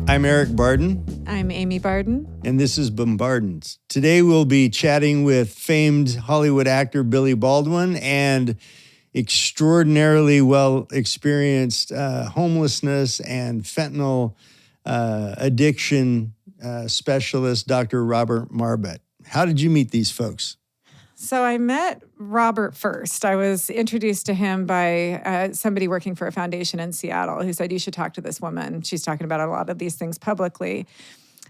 I'm Eric Barden. I'm Amy Barden. And this is Bombardened. Today we'll be chatting with famed Hollywood actor Billy Baldwin and extraordinarily well-experienced homelessness and fentanyl addiction specialist, Dr. Robert Marbut. How did you meet these folks? So I met Robert first. I was introduced to him by somebody working for a foundation in Seattle who said, you should talk to this woman. She's talking about a lot of these things publicly.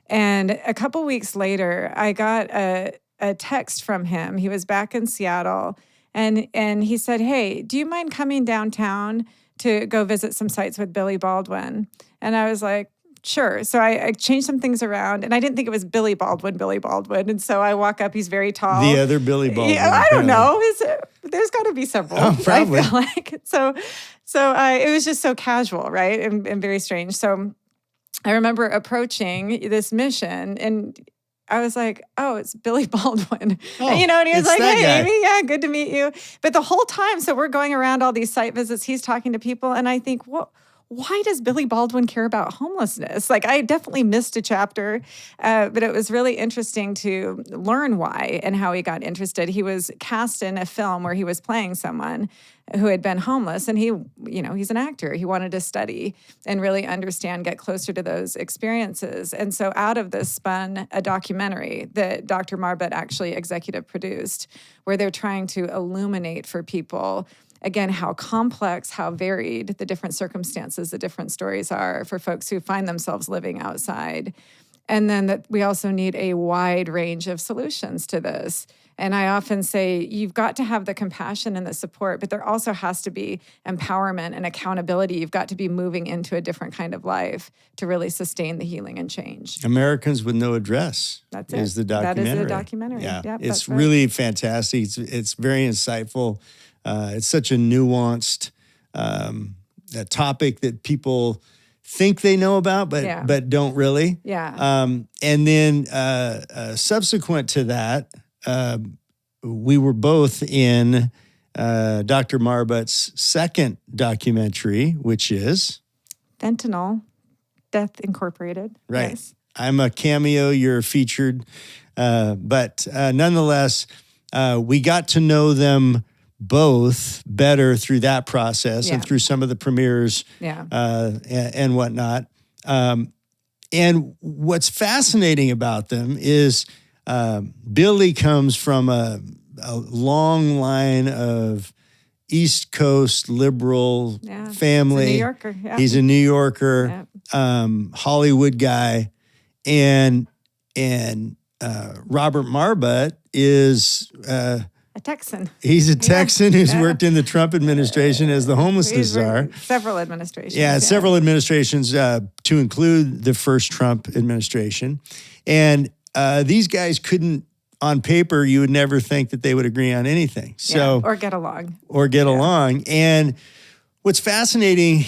And a couple weeks later, I got a text from him. He was back in Seattle, and he said, hey, do you mind coming downtown to go visit some sites with Billy Baldwin? And I was like, sure. So I changed some things around, and I didn't think it was Billy Baldwin. And so I walk up, he's very tall. The other Billy Baldwin. Yeah, I don't know. There's got to be several. Oh, probably. I feel like. So it was just so casual, right? And very strange. So I remember approaching this mission, and I was like, oh, it's Billy Baldwin. Oh, and he was like, hey, guy. Amy, yeah, good to meet you. But the whole time, so we're going around all these site visits, he's talking to people, and I think, why does Billy Baldwin care about homelessness? Like, I definitely missed a chapter, but it was really interesting to learn why and how he got interested. He was cast in a film where he was playing someone who had been homeless, and he's an actor. He wanted to study and really understand, get closer to those experiences. And so out of this spun a documentary that Dr. Marbut actually executive produced, where they're trying to illuminate for people again, how complex, how varied the different circumstances, the different stories are for folks who find themselves living outside. And then that we also need a wide range of solutions to this. And I often say, you've got to have the compassion and the support, but there also has to be empowerment and accountability. You've got to be moving into a different kind of life to really sustain the healing and change. Americans with No Address is the documentary. That is the documentary. Yeah, yep, it's really fantastic. It's very insightful. It's such a nuanced topic that people think they know about, but don't really. Yeah. And then subsequent to that, we were both in Dr. Marbut's second documentary, which is Fentanyl, Death Incorporated. Right. Yes. I'm a cameo. You're featured, but nonetheless, we got to know them both better through that process and through some of the premieres and whatnot. And what's fascinating about them is Billy comes from a long line of East Coast liberal family. He's a New Yorker. Yeah. He's a New Yorker, Hollywood guy. And Robert Marbut is... a Texan. He's a Texan who's worked in the Trump administration as the homelessness czar. Several administrations. Several administrations to include the first Trump administration. And these guys couldn't, on paper, you would never think that they would agree on anything. So or get along. Along. And what's fascinating,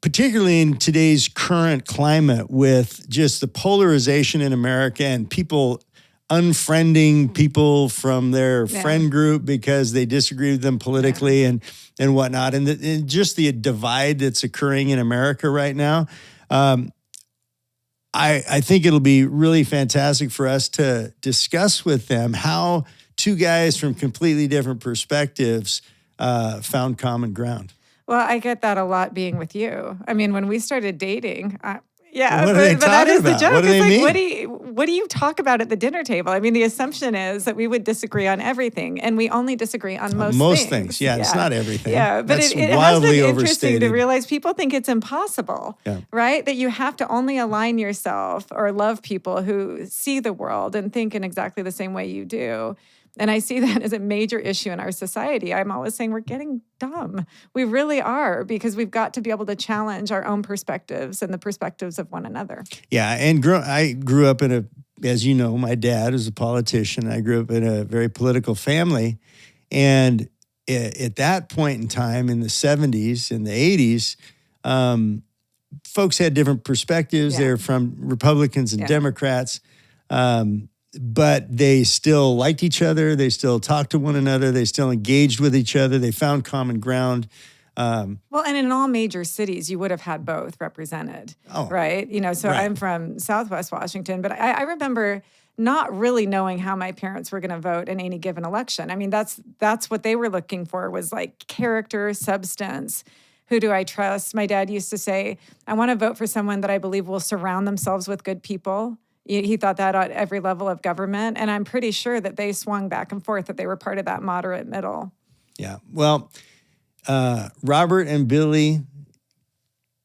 particularly in today's current climate with just the polarization in America and people unfriending people from their friend group because they disagree with them politically and whatnot. And just the divide that's occurring in America right now. I think it'll be really fantastic for us to discuss with them how two guys from completely different perspectives found common ground. Well, I get that a lot being with you. I mean, when we started dating, what are they but that is talking the joke. What do they mean? What do you talk about at the dinner table? I mean, the assumption is that we would disagree on everything, and we only disagree on most things. Yeah, it's not everything. Yeah, but That's it has wildly been interesting overstated. to realize people think it's impossible, right? That you have to only align yourself or love people who see the world and think in exactly the same way you do. And I see that as a major issue in our society. I'm always saying we're getting dumb. We really are, because we've got to be able to challenge our own perspectives and the perspectives of one another. Yeah, and I grew up in as you know, my dad was a politician. I grew up in a very political family. And at that point in time, in the 70s and the 80s, folks had different perspectives. They're from Republicans and Democrats. But they still liked each other. They still talked to one another. They still engaged with each other. They found common ground. Well, and in all major cities, you would have had both represented, right? So right. I'm from Southwest Washington, but I remember not really knowing how my parents were going to vote in any given election. I mean, that's what they were looking for, was like character, substance. Who do I trust? My dad used to say, I want to vote for someone that I believe will surround themselves with good people. He thought that at every level of government. And I'm pretty sure that they swung back and forth, that they were part of that moderate middle. Yeah. Well, Robert and Billy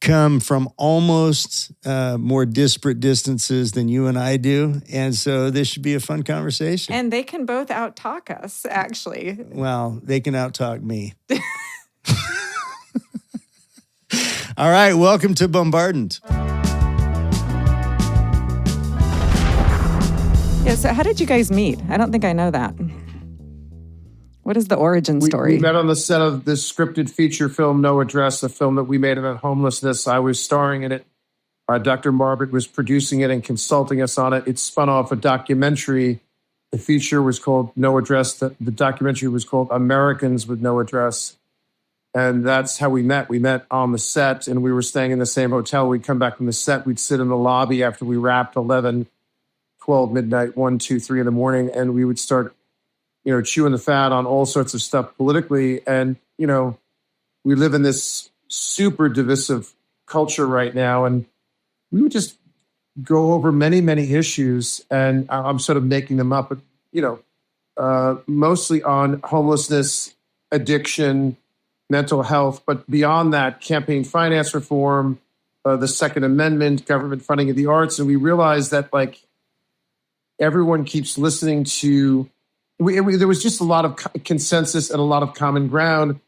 come from almost more disparate distances than you and I do. And so this should be a fun conversation. And they can both out-talk us, actually. Well, they can out-talk me. All right. Welcome to Bombardened. Yeah, so how did you guys meet? I don't think I know that. What is the origin story? We met on the set of this scripted feature film, No Address, a film that we made about homelessness. I was starring in it. Dr. Marbut was producing it and consulting us on it. It spun off a documentary. The feature was called No Address. The documentary was called Americans with No Address. And that's how we met. We met on the set, and we were staying in the same hotel. We'd come back from the set. We'd sit in the lobby after we wrapped 11, 12, midnight, 1, 2, 3 in the morning, and we would start chewing the fat on all sorts of stuff politically. And, we live in this super divisive culture right now. And we would just go over many, many issues. And I'm sort of making them up, but, mostly on homelessness, addiction, mental health. But beyond that, campaign finance reform, the Second Amendment, government funding of the arts. And we realized that, everyone keeps listening to... there was just a lot of consensus and a lot of common ground.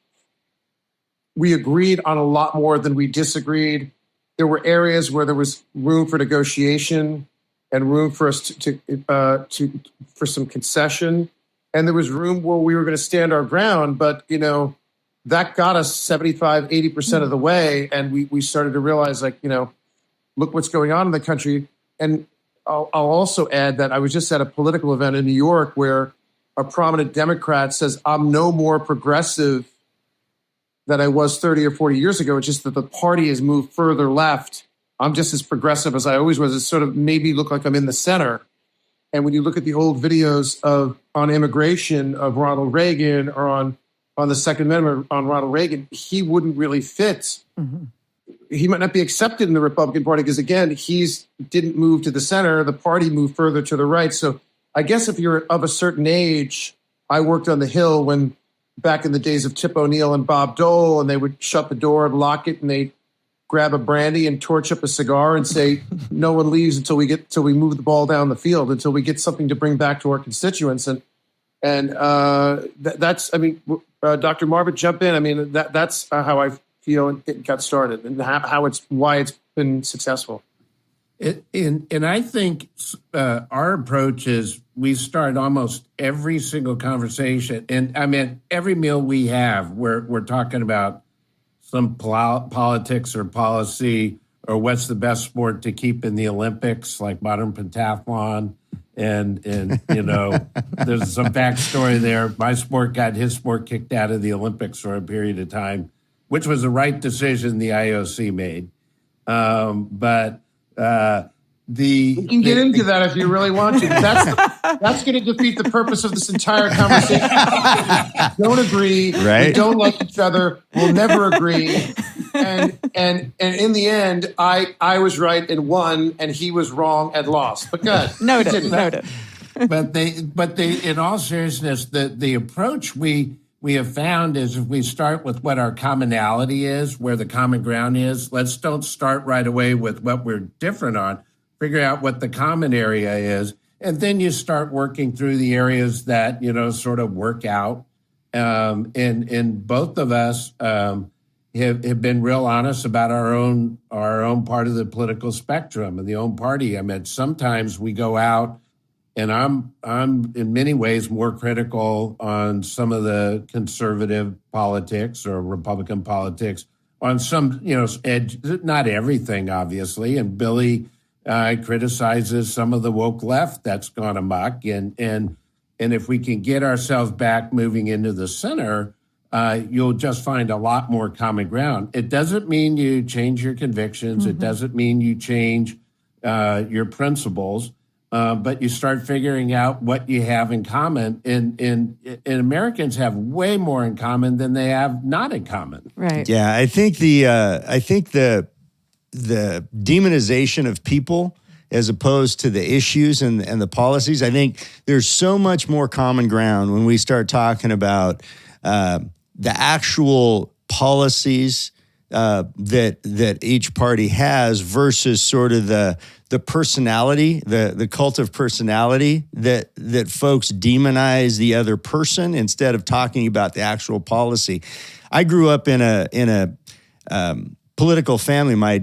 We agreed on a lot more than we disagreed. There were areas where there was room for negotiation and room for us for some concession. And there was room where we were going to stand our ground. But, that got us 75, 80% of the way. And we started to realize, look what's going on in the country. And I'll also add that I was just at a political event in New York where a prominent Democrat says, I'm no more progressive than I was 30 or 40 years ago. It's just that the party has moved further left. I'm just as progressive as I always was. It sort of made me look like I'm in the center. And when you look at the old videos on immigration of Ronald Reagan, or on the Second Amendment on Ronald Reagan, he wouldn't really fit. Mm-hmm. He might not be accepted in the Republican Party because, again, he's didn't move to the center. The party moved further to the right. So I guess if you're of a certain age, I worked on the Hill back in the days of Tip O'Neill and Bob Dole, and they would shut the door and lock it, and they'd grab a brandy and torch up a cigar and say, no one leaves until we move the ball down the field, until we get something to bring back to our constituents. And that's, Dr. Marbut, jump in. I mean, that's how I feel it got started, and why it's been successful. And I think our approach is we start almost every single conversation, and I mean every meal we have, we're talking about some politics or policy, or what's the best sport to keep in the Olympics, like modern pentathlon. And there's some backstory there. My sport got his sport kicked out of the Olympics for a period of time, which was the right decision the IOC made. We can get into that if you really want to. That's going to defeat the purpose of this entire conversation. Don't agree. Right. We don't like each other. We'll never agree. And in the end, I was right and won, and he was wrong and lost. But good. Noted. But they, in all seriousness, the approach we have found is, if we start with what our commonality is, where the common ground is, let's don't start right away with what we're different on. Figure out what the common area is, and then you start working through the areas that, sort of work out. And both of us have been real honest about our own part of the political spectrum and the own party. I mean, sometimes we go out, and I'm in many ways more critical on some of the conservative politics or Republican politics on some, edge, not everything, obviously. And Billy criticizes some of the woke left that's gone amok. And if we can get ourselves back moving into the center, you'll just find a lot more common ground. It doesn't mean you change your convictions. It doesn't mean you change your principles, but you start figuring out what you have in common. And Americans have way more in common than they have not in common. Right. Yeah, I think the demonization of people as opposed to the issues and the policies, I think there's so much more common ground when we start talking about the actual policies that each party has versus sort of the personality, the cult of personality that folks demonize the other person instead of talking about the actual policy. I grew up in a political family. My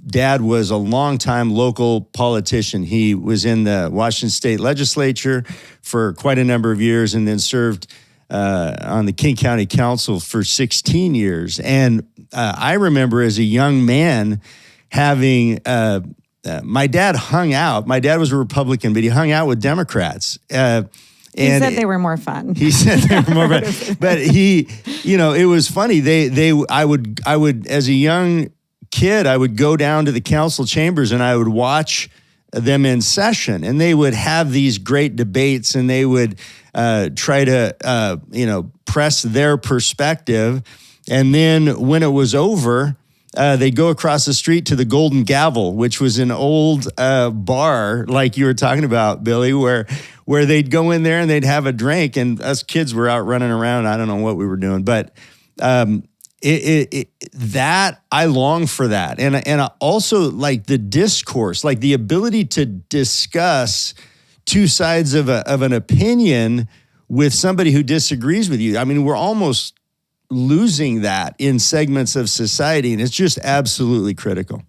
dad was a longtime local politician. He was in the Washington State Legislature for quite a number of years and then served on the King County Council for 16 years. And I remember as a young man having, my dad hung out. My dad was a Republican, but he hung out with Democrats. He said they were more fun. He said they were more fun. But it was funny. I would, as a young kid, I would go down to the council chambers and I would watch them in session, and they would have these great debates, and they would try to, press their perspective. And then when it was over, they'd go across the street to the Golden Gavel, which was an old bar, like you were talking about, Billy, where they'd go in there and they'd have a drink, and us kids were out running around. I don't know what we were doing, but that I long for that, and I also like the discourse, like the ability to discuss two sides of an opinion with somebody who disagrees with you. I mean, we're almost losing that in segments of society, and it's just absolutely critical.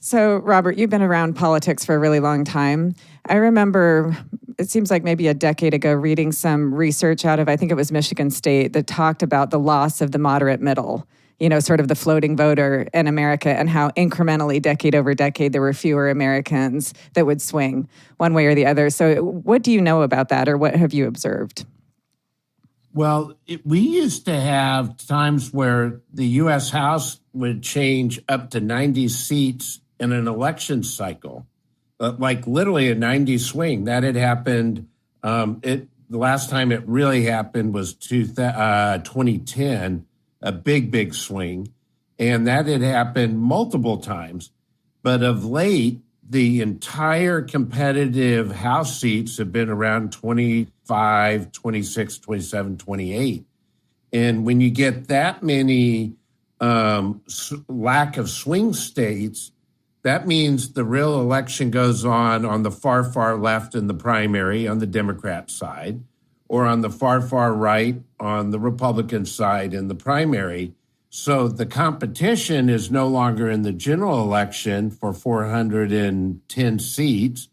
So, Robert, you've been around politics for a really long time. I remember, it seems like maybe a decade ago, reading some research out of, I think it was Michigan State, that talked about the loss of the moderate middle, sort of the floating voter in America, and how incrementally, decade over decade, there were fewer Americans that would swing one way or the other. So what do you know about that, or what have you observed? Well, we used to have times where the U.S. House would change up to 90 seats in an election cycle, like literally a 90 swing. That had happened. The last time it really happened was 2010, a big swing. And that had happened multiple times. But of late, the entire competitive House seats have been around 25, 26, 27, 28. And when you get that many lack of swing states, that means the real election goes on the far left in the primary on the Democrat side, or on the far right on the Republican side in the primary. So the competition is no longer in the general election for 410 seats.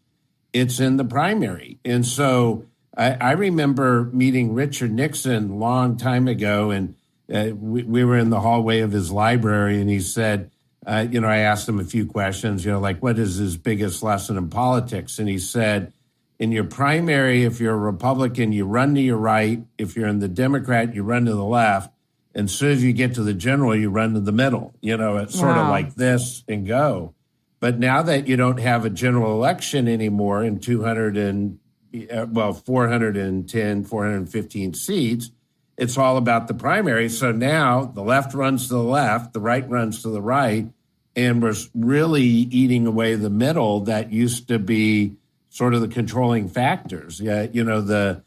It's in the primary. And so I remember meeting Richard Nixon a long time ago, and we were in the hallway of his library, and he said, I asked him a few questions, like, what is his biggest lesson in politics? And he said, in your primary, if you're a Republican, you run to your right. If you're in the Democrat, you run to the left. And as soon as you get to the general, you run to the middle. It's sort of like this and go. But now that you don't have a general election anymore in 410, 415 seats, it's all about the primary. So now the left runs to the left, the right runs to the right, and we're really eating away the middle that used to be sort of the controlling factors. Yeah, the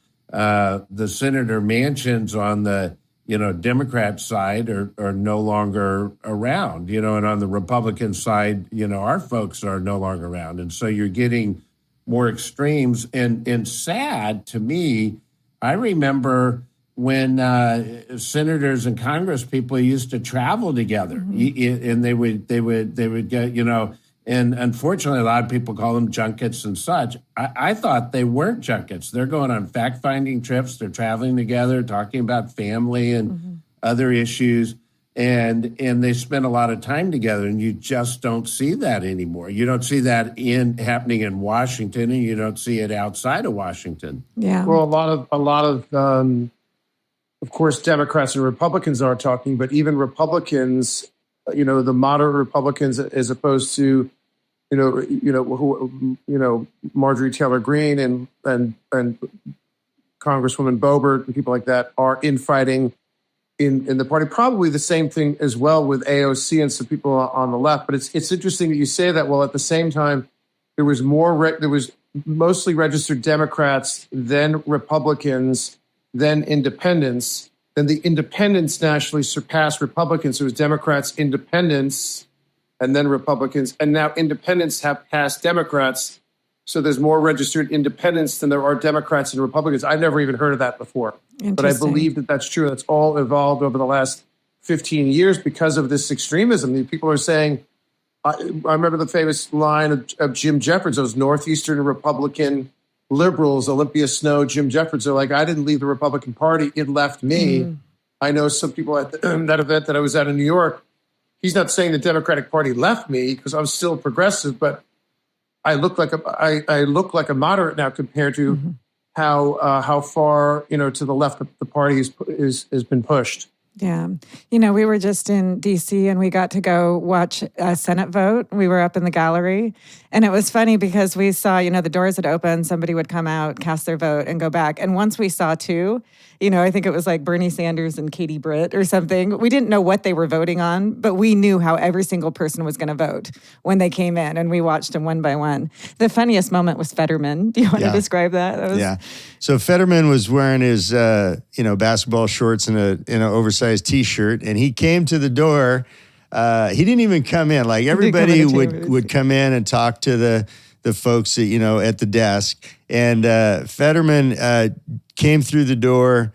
senator mansions on the Democrat side are no longer around, and on the Republican side, our folks are no longer around. And so you're getting more extremes. And sad to me, I remember when senators and Congress people used to travel together, and they would go, and unfortunately, a lot of people call them junkets and such. I thought they weren't junkets. They're going on fact-finding trips. They're traveling together, talking about family and other issues, and they spend a lot of time together. And you just don't see that anymore. You don't see that happening in Washington, and you don't see it outside of Washington. Yeah. Well, a lot of of course, Democrats and Republicans are talking, but even Republicans, the moderate Republicans, as opposed to, Marjorie Taylor Greene and Congresswoman Boebert and people like that are infighting in the party. Probably the same thing as well with AOC and some people on the left. But it's interesting that you say that. Well, at the same time, there was mostly registered Democrats, then Republicans, then independents. Then the independents nationally surpassed Republicans. So it was Democrats, independents, and then Republicans. And now independents have passed Democrats. So there's more registered independents than there are Democrats and Republicans. I've never even heard of that before. But I believe that that's true. That's all evolved over the last 15 years because of this extremism. People are saying, I remember the famous line of Jim Jeffords, those Northeastern Republican liberals, Olympia Snow, Jim Jeffords, are like, I didn't leave the Republican Party. It left me. I know some people at that event that I was at in New York. He's not saying the Democratic Party left me because I'm still progressive, but I look like a moderate now compared to how far to the left the party has been pushed. Yeah. We were just in D.C. and we got to go watch a Senate vote. We were up in the gallery. And it was funny because we saw, the doors had opened, somebody would come out, cast their vote, and go back. And once we saw two, I think it was like Bernie Sanders and Katie Britt or something. We didn't know what they were voting on, but we knew how every single person was going to vote when they came in, and we watched them one by one. The funniest moment was Fetterman. Do you want to describe that? Yeah. So Fetterman was wearing his, basketball shorts and an oversized T-shirt, and he came to the door. He didn't even come in. Like everybody would come in and talk to the folks that, at the desk. And Fetterman came through the door.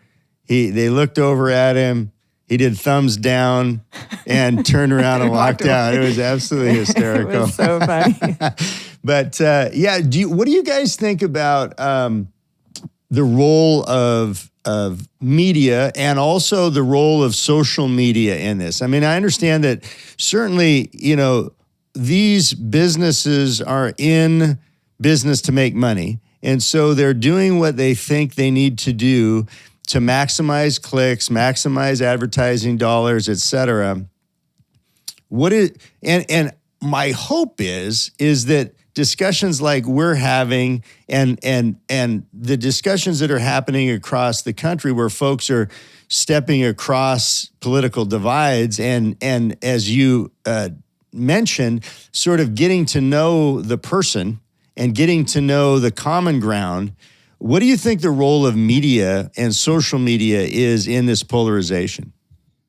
They looked over at him. He did thumbs down and turned around and walked out. It was absolutely hysterical. It was so funny. But what do you guys think about the role of media and also the role of social media in this? I mean, I understand that certainly, these businesses are in business to make money. And so they're doing what they think they need to do to maximize clicks, maximize advertising dollars, et cetera. And my hope is that discussions like we're having and the discussions that are happening across the country where folks are stepping across political divides and as you mentioned, sort of getting to know the person and getting to know the common ground. What do you think the role of media and social media is in this polarization?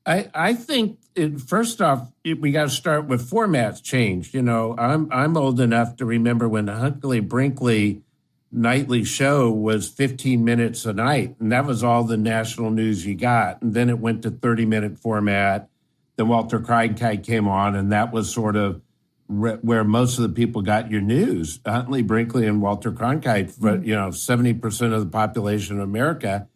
I think first off, we got to start with formats changed. I'm old enough to remember when the Huntley Brinkley nightly show was 15 minutes a night, and that was all the national news you got. And then it went to 30-minute format. Then Walter Cronkite came on, and that was sort of where most of the people got your news. Huntley Brinkley and Walter Cronkite, 70% of the population of America.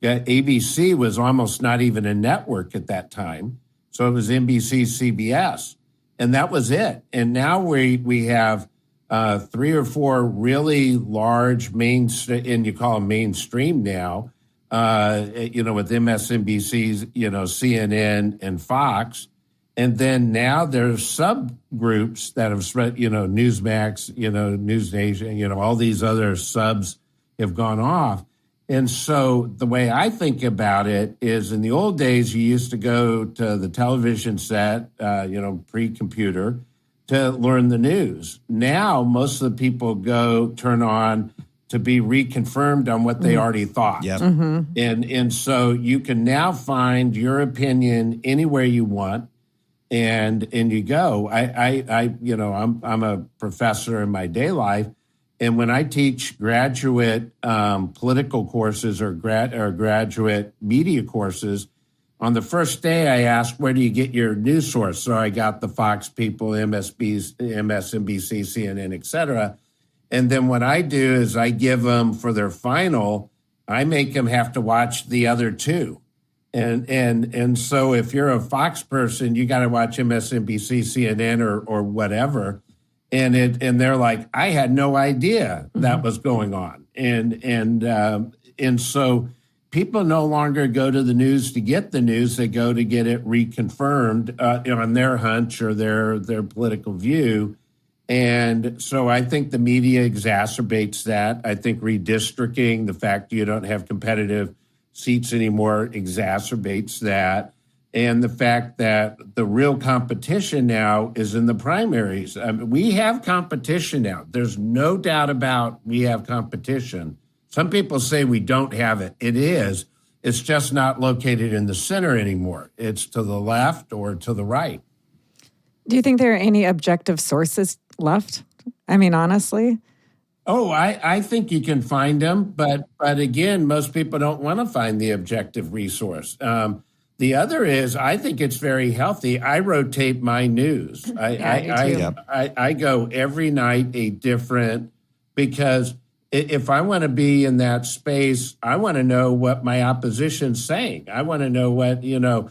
ABC was almost not even a network at that time. So it was NBC, CBS, and that was it. And now we have 3 or 4 really large mainstream, and you call them mainstream now, with MSNBC's, CNN and Fox. And then now there's subgroups that have spread, Newsmax, News Nation, all these other subs have gone off. And so the way I think about it is in the old days, you used to go to the television set, pre-computer, to learn the news. Now, most of the people turn on to be reconfirmed on what they already thought. Yep. And so you can now find your opinion anywhere you want. And you go. I'm a professor in my day life, and when I teach graduate political courses or graduate media courses, on the first day I ask, where do you get your news source? So I got the Fox people, MSNBC, CNN, et cetera. And then what I do is I give them for their final, I make them have to watch the other two. And so if you're a Fox person, you got to watch MSNBC, CNN, or whatever. And they're like, I had no idea that was going on. And so people no longer go to the news to get the news. They go to get it reconfirmed on their hunch or their political view. And so I think the media exacerbates that. I think redistricting, the fact you don't have competitive seats anymore, exacerbates that. And the fact that the real competition now is in the primaries. We have competition now. There's no doubt about we have competition. Some people say we don't have it. It is. It's just not located in the center anymore. It's to the left or to the right. Do you think there are any objective sources left? I mean, honestly? Oh, I think you can find them. But again, most people don't want to find the objective resource. The other is, I think it's very healthy. I rotate my news. I go every night a different, because if I want to be in that space, I want to know what my opposition's saying. I want to know what, Billy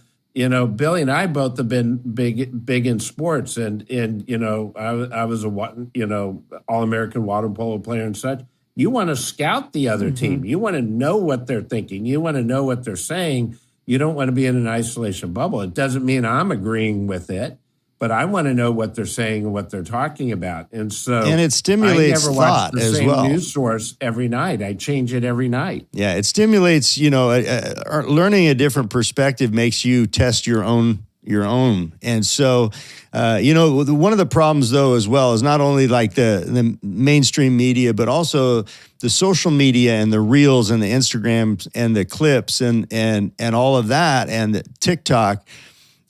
and I both have been big in sports, and I was a All-American water polo player and such. You want to scout the other team. You want to know what they're thinking. You want to know what they're saying. You don't want to be in an isolation bubble. It doesn't mean I'm agreeing with it, but I want to know what they're saying and what they're talking about. And it stimulates I never thought watch the as same well. News source every night. I change it every night. Yeah, it stimulates. Learning a different perspective makes you test your own. And so, one of the problems though as well is not only like the mainstream media, but also the social media and the reels and the Instagrams and the clips and all of that and the TikTok.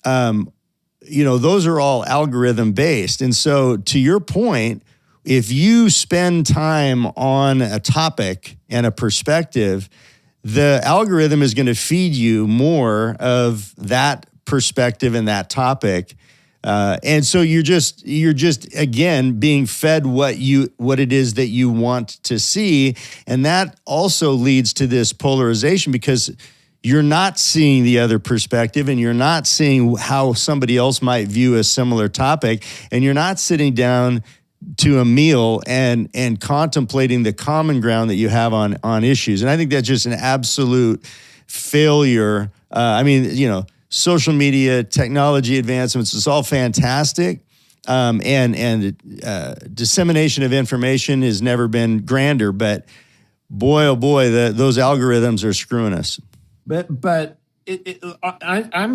Those are all algorithm based. And so to your point, if you spend time on a topic and a perspective, the algorithm is going to feed you more of that perspective and that topic. And so you're just again being fed what it is that you want to see. And that also leads to this polarization, because you're not seeing the other perspective, and you're not seeing how somebody else might view a similar topic, and you're not sitting down to a meal and contemplating the common ground that you have on issues. And I think that's just an absolute failure. Social media, technology advancements, it's all fantastic. And dissemination of information has never been grander, but boy, oh boy, those algorithms are screwing us. But I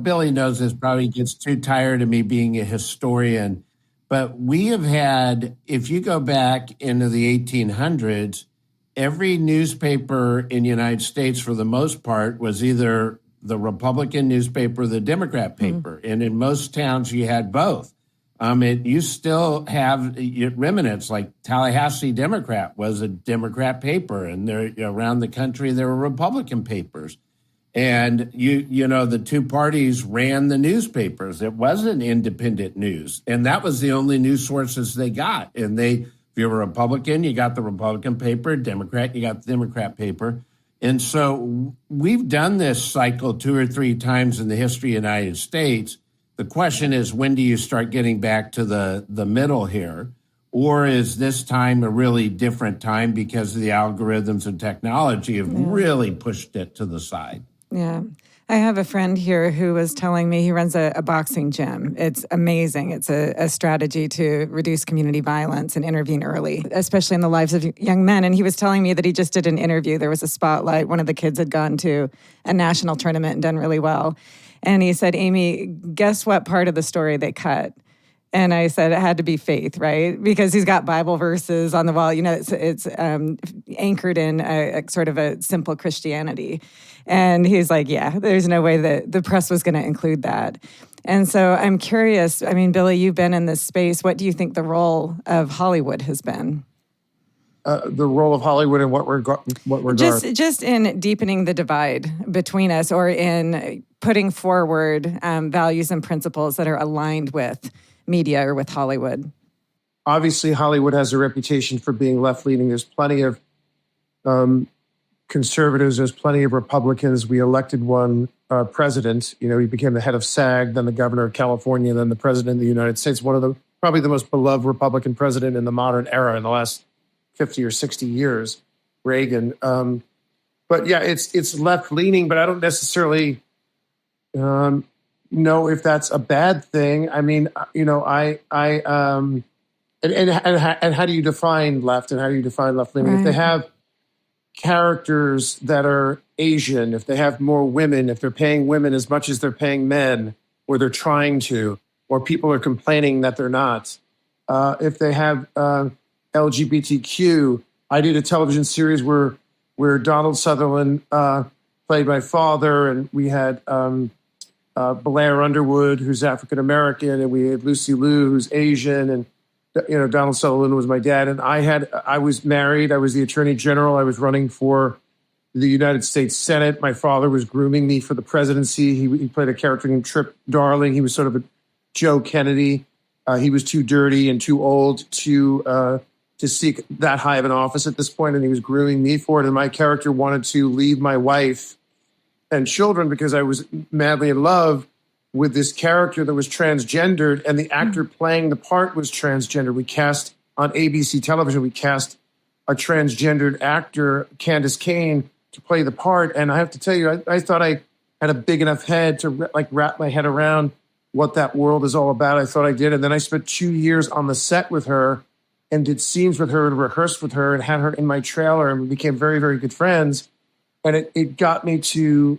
Billy knows this, probably gets too tired of me being a historian, but we have had, if you go back into the 1800s, every newspaper in the United States, for the most part, was either the Republican newspaper or the Democrat paper. And in most towns, you had both. You still have remnants, like Tallahassee Democrat was a Democrat paper, and there around the country there were Republican papers, and the two parties ran the newspapers. It wasn't independent news, and that was the only news sources they got. And if you were a Republican, you got the Republican paper; Democrat, you got the Democrat paper. And so we've done this cycle 2 or 3 times in the history of the United States. The question is, when do you start getting back to the middle here? Or is this time a really different time because of the algorithms and technology have really pushed it to the side? Yeah. I have a friend here who was telling me he runs a boxing gym. It's amazing. It's a strategy to reduce community violence and intervene early, especially in the lives of young men. And he was telling me that he just did an interview. There was a spotlight. One of the kids had gone to a national tournament and done really well. And he said, Amy, guess what part of the story they cut? And I said it had to be faith, right? Because he's got Bible verses on the wall. It's anchored in a sort of a simple Christianity. And he's like, yeah, there's no way that the press was going to include that. And so I'm curious, Billy, you've been in this space. What do you think the role of Hollywood has been? The role of Hollywood in what regard? Just in deepening the divide between us, or in putting forward values and principles that are aligned with media or with Hollywood. Obviously, Hollywood has a reputation for being left-leaning. There's plenty of conservatives. There's plenty of Republicans. We elected one president. He became the head of SAG, then the governor of California, then the president of the United States. Probably the most beloved Republican president in the modern era in the last 50 or 60 years, Reagan. But yeah, it's left leaning, but I don't necessarily know if that's a bad thing. I mean, and how do you define left and how do you define left leaning? Right. If they have characters that are Asian, if they have more women, if they're paying women as much as they're paying men, or they're trying to, or people are complaining that they're not. If they have LGBTQ, I did a television series where Donald Sutherland played my father, and we had Blair Underwood, who's African American, and we had Lucy Liu, who's Asian, and Donald Sutherland was my dad, and I was married. I was the Attorney General. I was running for the United States Senate. My father was grooming me for the presidency. He played a character named Trip Darling. He was sort of a Joe Kennedy. He was too dirty and too old to seek that high of an office at this point, and he was grooming me for it. And my character wanted to leave my wife and children because I was madly in love with this character that was transgendered, and the actor playing the part was transgender. We cast on ABC television, we cast a transgendered actor, Candace Kane, to play the part. And I have to tell you, I thought I had a big enough head to wrap my head around what that world is all about. I thought I did. And then I spent 2 years on the set with her and did scenes with her and rehearsed with her and had her in my trailer, and we became very, very good friends. And it got me to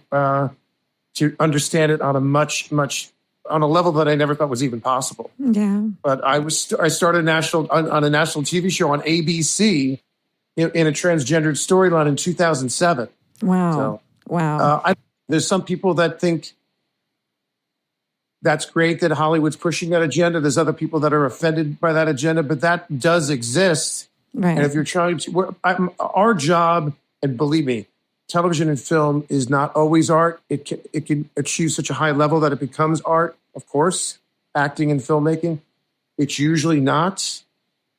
understand it on on a level that I never thought was even possible. Yeah. But I started on a national TV show on ABC in a transgendered storyline in 2007. Wow. So, wow. There's some people that think that's great that Hollywood's pushing that agenda. There's other people that are offended by that agenda, but that does exist. Right. And if you're trying to, our job, and believe me, television and film is not always art. It can achieve such a high level that it becomes art, of course, acting and filmmaking. It's usually not.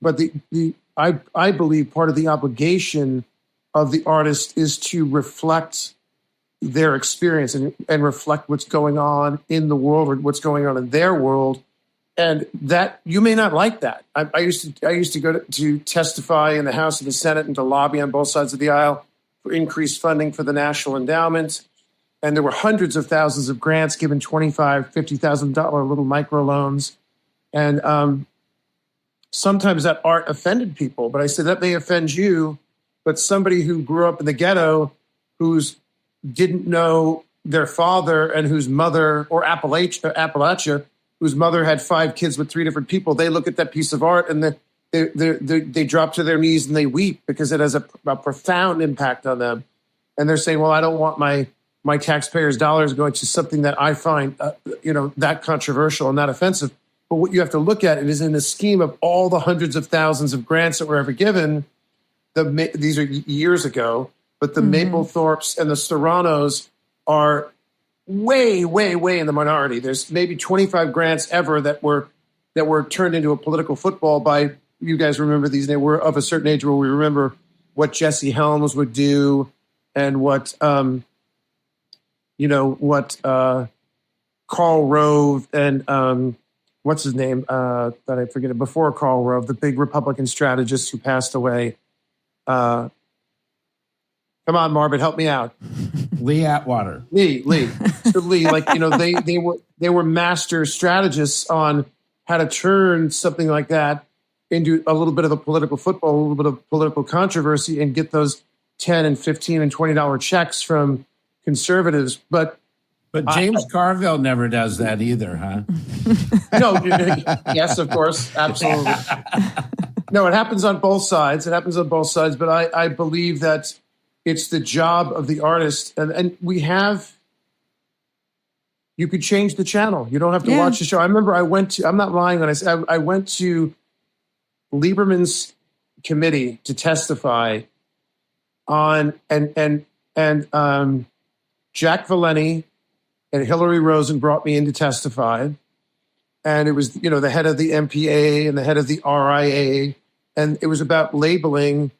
But I believe part of the obligation of the artist is to reflect their experience and reflect what's going on in the world or what's going on in their world. And that you may not like that. I used to go to testify in the House and the Senate and to lobby on both sides of the aisle for increased funding for the National Endowment. And there were hundreds of thousands of grants given, $25,000, $50,000 little microloans. And sometimes that art offended people. But I said, that may offend you, but somebody who grew up in the ghetto, who's didn't know their father and whose mother, or Appalachia, whose mother had 5 kids with 3 different people, they look at that piece of art and they drop to their knees and they weep because it has a profound impact on them. And they're saying, well, I don't want my taxpayers' dollars going to something that I find, that controversial and that offensive. But what you have to look at it is in the scheme of all the hundreds of thousands of grants that were ever given. These are years ago, but the Mapplethorpes and the Serranos are way, way, way in the minority. There's maybe 25 grants ever that were turned into a political football by, you guys remember these, they were of a certain age where we remember what Jesse Helms would do and what Karl Rove and what's his name that I forget it, before Karl Rove, the big Republican strategist who passed away. Come on, Marbut, help me out. Lee Atwater. Lee. So Lee, they were master strategists on how to turn something like that into a little bit of a political football, a little bit of political controversy, and get those $10 and $15 and $20 checks from conservatives. But James Carville never does that either, huh? No, yes, of course, absolutely. No, it happens on both sides. But I believe that it's the job of the artist, and you could change the channel. You don't have to watch the show. I remember I'm not lying when I say I went to Lieberman's committee to testify on, and Jack Valenti and Hillary Rosen brought me in to testify. And it was, the head of the MPA and the head of the RIA. And it was about labeling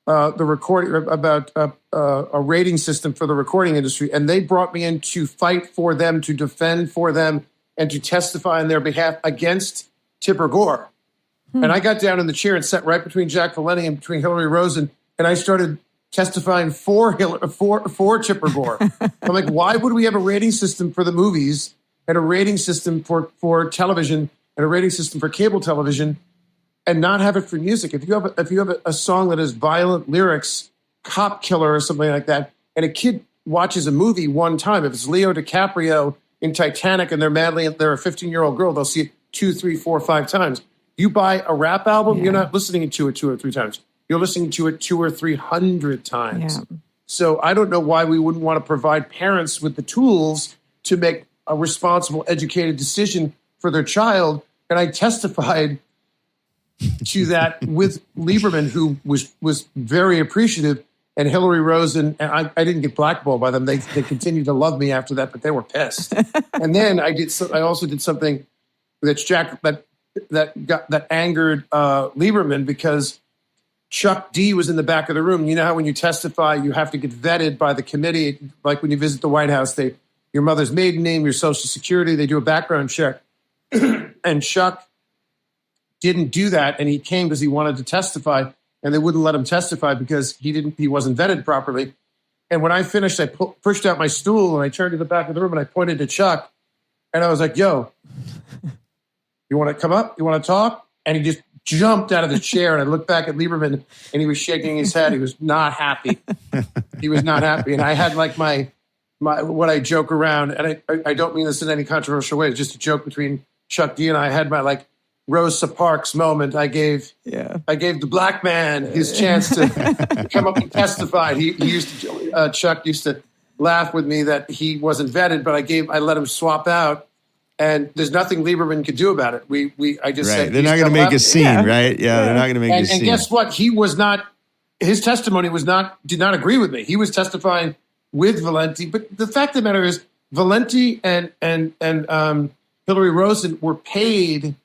the recording, about a rating system for the recording industry. And they brought me in to fight for them, to defend for them, and to testify on their behalf against Tipper Gore. And I got down in the chair and sat right between Jack Valenti and between Hillary Rosen. And I started testifying for Chipper Gore. I'm like, why would we have a rating system for the movies and a rating system for television and a rating system for cable television and not have it for music? If you have a song that has violent lyrics, cop killer or something like that, and a kid watches a movie one time, if it's Leo DiCaprio in Titanic and they're a 15-year-old girl, they'll see it 2, 3, 4, 5 times. You buy a rap album, you're not listening to it 2 or 3 times. You're listening to it 200 or 300 times. Yeah. So I don't know why we wouldn't want to provide parents with the tools to make a responsible, educated decision for their child. And I testified to that with Lieberman, who was very appreciative, and Hillary Rosen. And I didn't get blackballed by them. They continued to love me after that, but they were pissed. And then I also did something that angered Lieberman, because Chuck D was in the back of the room. You know how when you testify, you have to get vetted by the committee. Like when you visit the White House, your mother's maiden name, your Social Security, they do a background check. And Chuck didn't do that, and he came because he wanted to testify, and they wouldn't let him testify because he wasn't vetted properly. And when I finished, I pushed out my stool and I turned to the back of the room and I pointed to Chuck, and I was like, "Yo, you want to come up? You want to talk?" And he just jumped out of the chair, and I looked back at Lieberman, and he was shaking his head. He was not happy. He was not happy. And I had like my what I joke around, and I don't mean this in any controversial way. It's just a joke between Chuck D and I had my like Rosa Parks moment. I gave the black man his chance to come up and testify. Chuck used to laugh with me that he wasn't vetted, but I let him swap out. And there's nothing Lieberman could do about it. I just said they're not going to make a scene, right? Yeah, they're not going to make a scene. And guess what? His testimony did not agree with me. He was testifying with Valenti. But the fact of the matter is, Valenti and Hillary Rosen were paid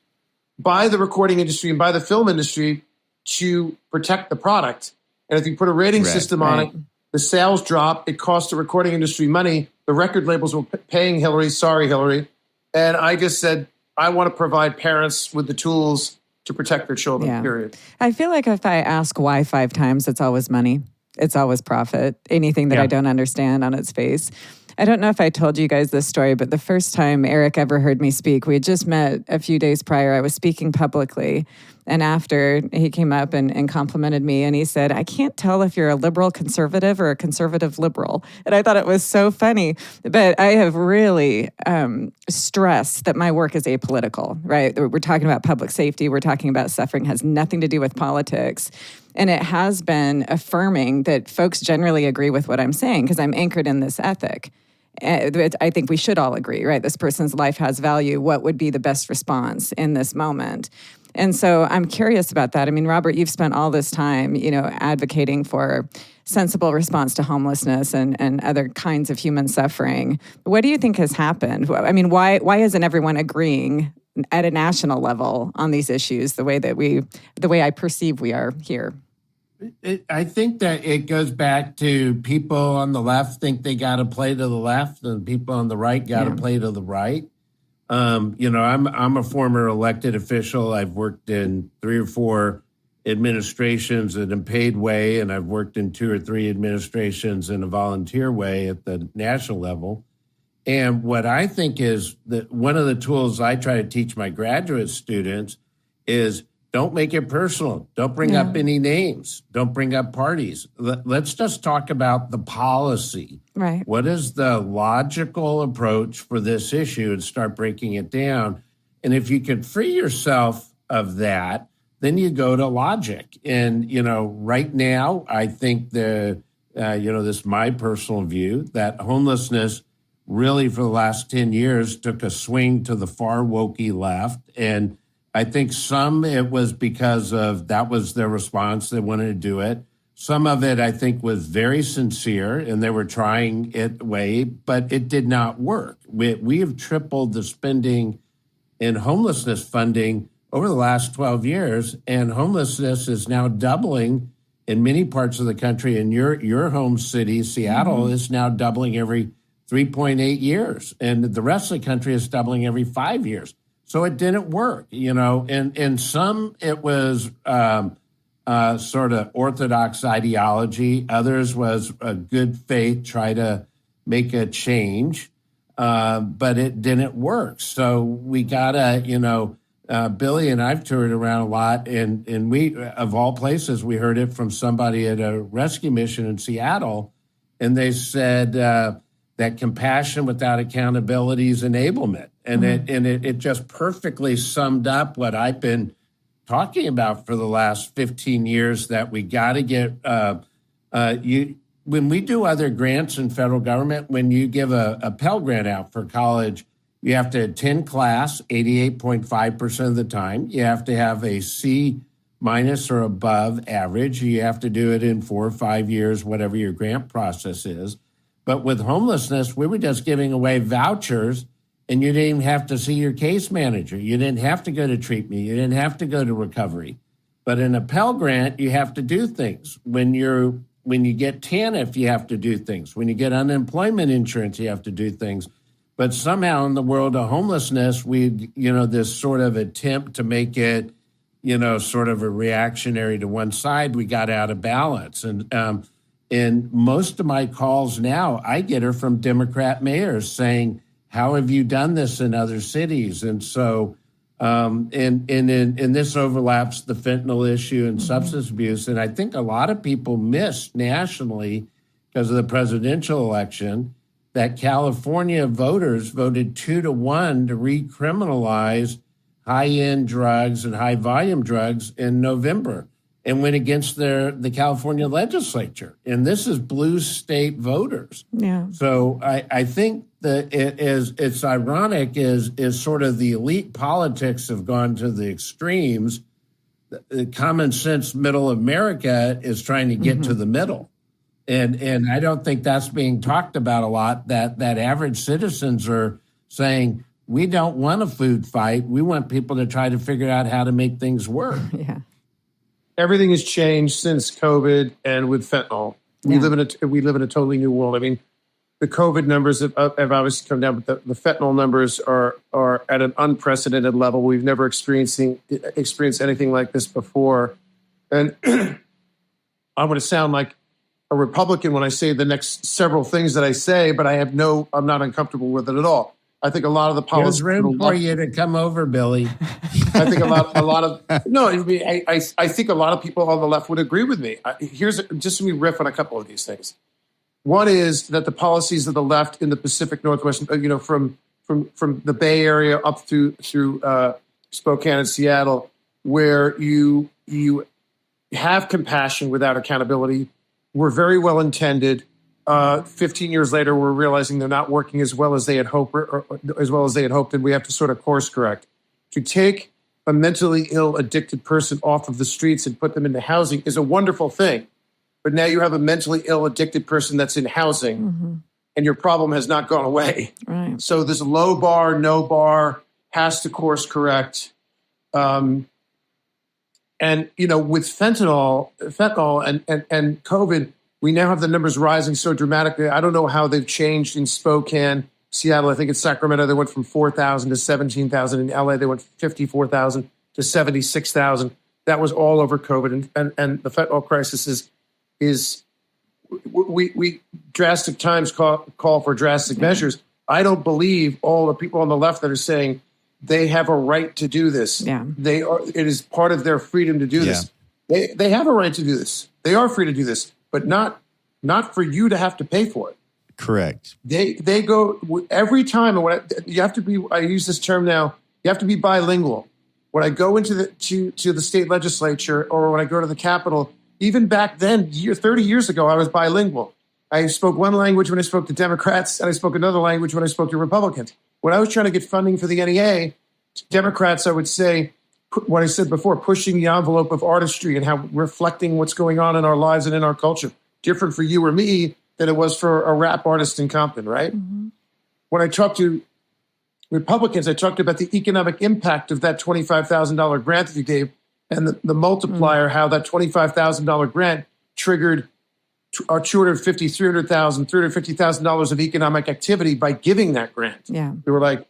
by the recording industry and by the film industry to protect the product. And if you put a rating system on it, the sales drop. It costs the recording industry money. The record labels were paying Hillary. Sorry, Hillary. And I just said, I want to provide parents with the tools to protect their children, period. I feel like if I ask why 5 times, it's always money. It's always profit. Anything that I don't understand on its face. I don't know if I told you guys this story, but the first time Eric ever heard me speak, we had just met a few days prior. I was speaking publicly. And after, he came up and complimented me, and he said, "I can't tell if you're a liberal conservative or a conservative liberal." And I thought it was so funny. But I have really stressed that my work is apolitical, right? We're talking about public safety. We're talking about suffering. It has nothing to do with politics. And it has been affirming that folks generally agree with what I'm saying because I'm anchored in this ethic. I think we should all agree, right? This person's life has value. What would be the best response in this moment? And so I'm curious about that. I mean, Robert, you've spent all this time, advocating for sensible response to homelessness and other kinds of human suffering. What do you think has happened? I mean, why isn't everyone agreeing at a national level on these issues the way I perceive we are here? I think that it goes back to people on the left think they got to play to the left, and people on the right got to play to the right. I'm a former elected official. I've worked in 3 or 4 administrations in a paid way, and I've worked in 2 or 3 administrations in a volunteer way at the national level. And what I think is that one of the tools I try to teach my graduate students is don't make it personal. Don't bring up any names. Don't bring up parties. Let's just talk about the policy. Right. What is the logical approach for this issue, and start breaking it down? And if you can free yourself of that, then you go to logic. And, right now, I think this is my personal view, that homelessness really for the last 10 years took a swing to the far wokey left. And I think some it was because of that was their response. They wanted to do it. Some of it, I think, was very sincere, and they were trying it way, but it did not work. We have tripled the spending in homelessness funding over the last 12 years, and homelessness is now doubling in many parts of the country. In your home city, Seattle, is now doubling every 3.8 years, and the rest of the country is doubling every 5 years. So it didn't work, and some it was sort of orthodox ideology. Others was a good faith, try to make a change, but it didn't work. So we gotta, Billy and I've toured around a lot, and we, of all places, we heard it from somebody at a rescue mission in Seattle, and they said that compassion without accountability is enablement, and it just perfectly summed up what I've been talking about for the last 15 years, that we got to get when we do other grants in federal government, when you give a Pell Grant out for college, you have to attend class 88.5% of the time. You have to have a C- or above average. You have to do it in 4 or 5 years, whatever your grant process is. But with homelessness, we were just giving away vouchers, and you didn't even have to see your case manager. You didn't have to go to treatment. You didn't have to go to recovery. But in a Pell Grant, you have to do things. When you get TANF, you have to do things. When you get unemployment insurance, you have to do things. But somehow in the world of homelessness, this sort of attempt to make it, sort of a reactionary to one side, we got out of balance. And most of my calls now, I get are from Democrat mayors saying, how have you done this in other cities? And so, and this overlaps the fentanyl issue and substance abuse. And I think a lot of people missed nationally, because of the presidential election, that California voters voted 2-1 to recriminalize high-end drugs and high-volume drugs in November, and went against the California legislature. And this is blue state voters. Yeah. So I think that it's ironic is sort of the elite politics have gone to the extremes. The common sense middle America is trying to get to the middle. And I don't think that's being talked about a lot, that average citizens are saying, we don't want a food fight. We want people to try to figure out how to make things work. Yeah. Everything has changed since COVID and with fentanyl. We live in a totally new world. I mean, the COVID numbers have obviously come down, but the fentanyl numbers are at an unprecedented level. We've never experienced anything like this before. And I'm going to sound like a Republican when I say the next several things that I say, but I'm not uncomfortable with it at all. I think a lot of the policies. There's room for you to come over, Billy. I think I think a lot of people on the left would agree with me. Just let me riff on a couple of these things. One is that the policies of the left in the Pacific Northwest, from the Bay Area up through Spokane and Seattle, where you have compassion without accountability, were very well intended. 15 years later, we're realizing they're not working as well as they had hoped, and we have to sort of course correct. To take a mentally ill, addicted person off of the streets and put them into housing is a wonderful thing. But now you have a mentally ill, addicted person that's in housing, and your problem has not gone away. Right. So this low bar, no bar has to course correct. And with fentanyl and COVID, we now have the numbers rising so dramatically. I don't know how they've changed in Spokane, Seattle. I think in Sacramento, they went from 4,000 to 17,000. In LA, they went 54,000 to 76,000. That was all over COVID. And the fentanyl crisis is we drastic times call for drastic measures. I don't believe all the people on the left that are saying they have a right to do this. Yeah. It is part of their freedom to do this. They have a right to do this. They are free to do this. But not for you to have to pay for it. Correct. They go every time. And you have to be. I use this term now. You have to be bilingual. When I go into the state legislature or when I go to the Capitol, even back then, 30 years ago, I was bilingual. I spoke one language when I spoke to Democrats, and I spoke another language when I spoke to Republicans. When I was trying to get funding for the NEA, Democrats, I would say, what I said before, pushing the envelope of artistry and how reflecting what's going on in our lives and in our culture. Different for you or me than it was for a rap artist in Compton, right? Mm-hmm. When I talked to Republicans, I talked about the economic impact of that $25,000 grant that you gave and the multiplier, how that $25,000 grant triggered $250,000, $300,000, $350,000 of economic activity by giving that grant. Yeah. They were like,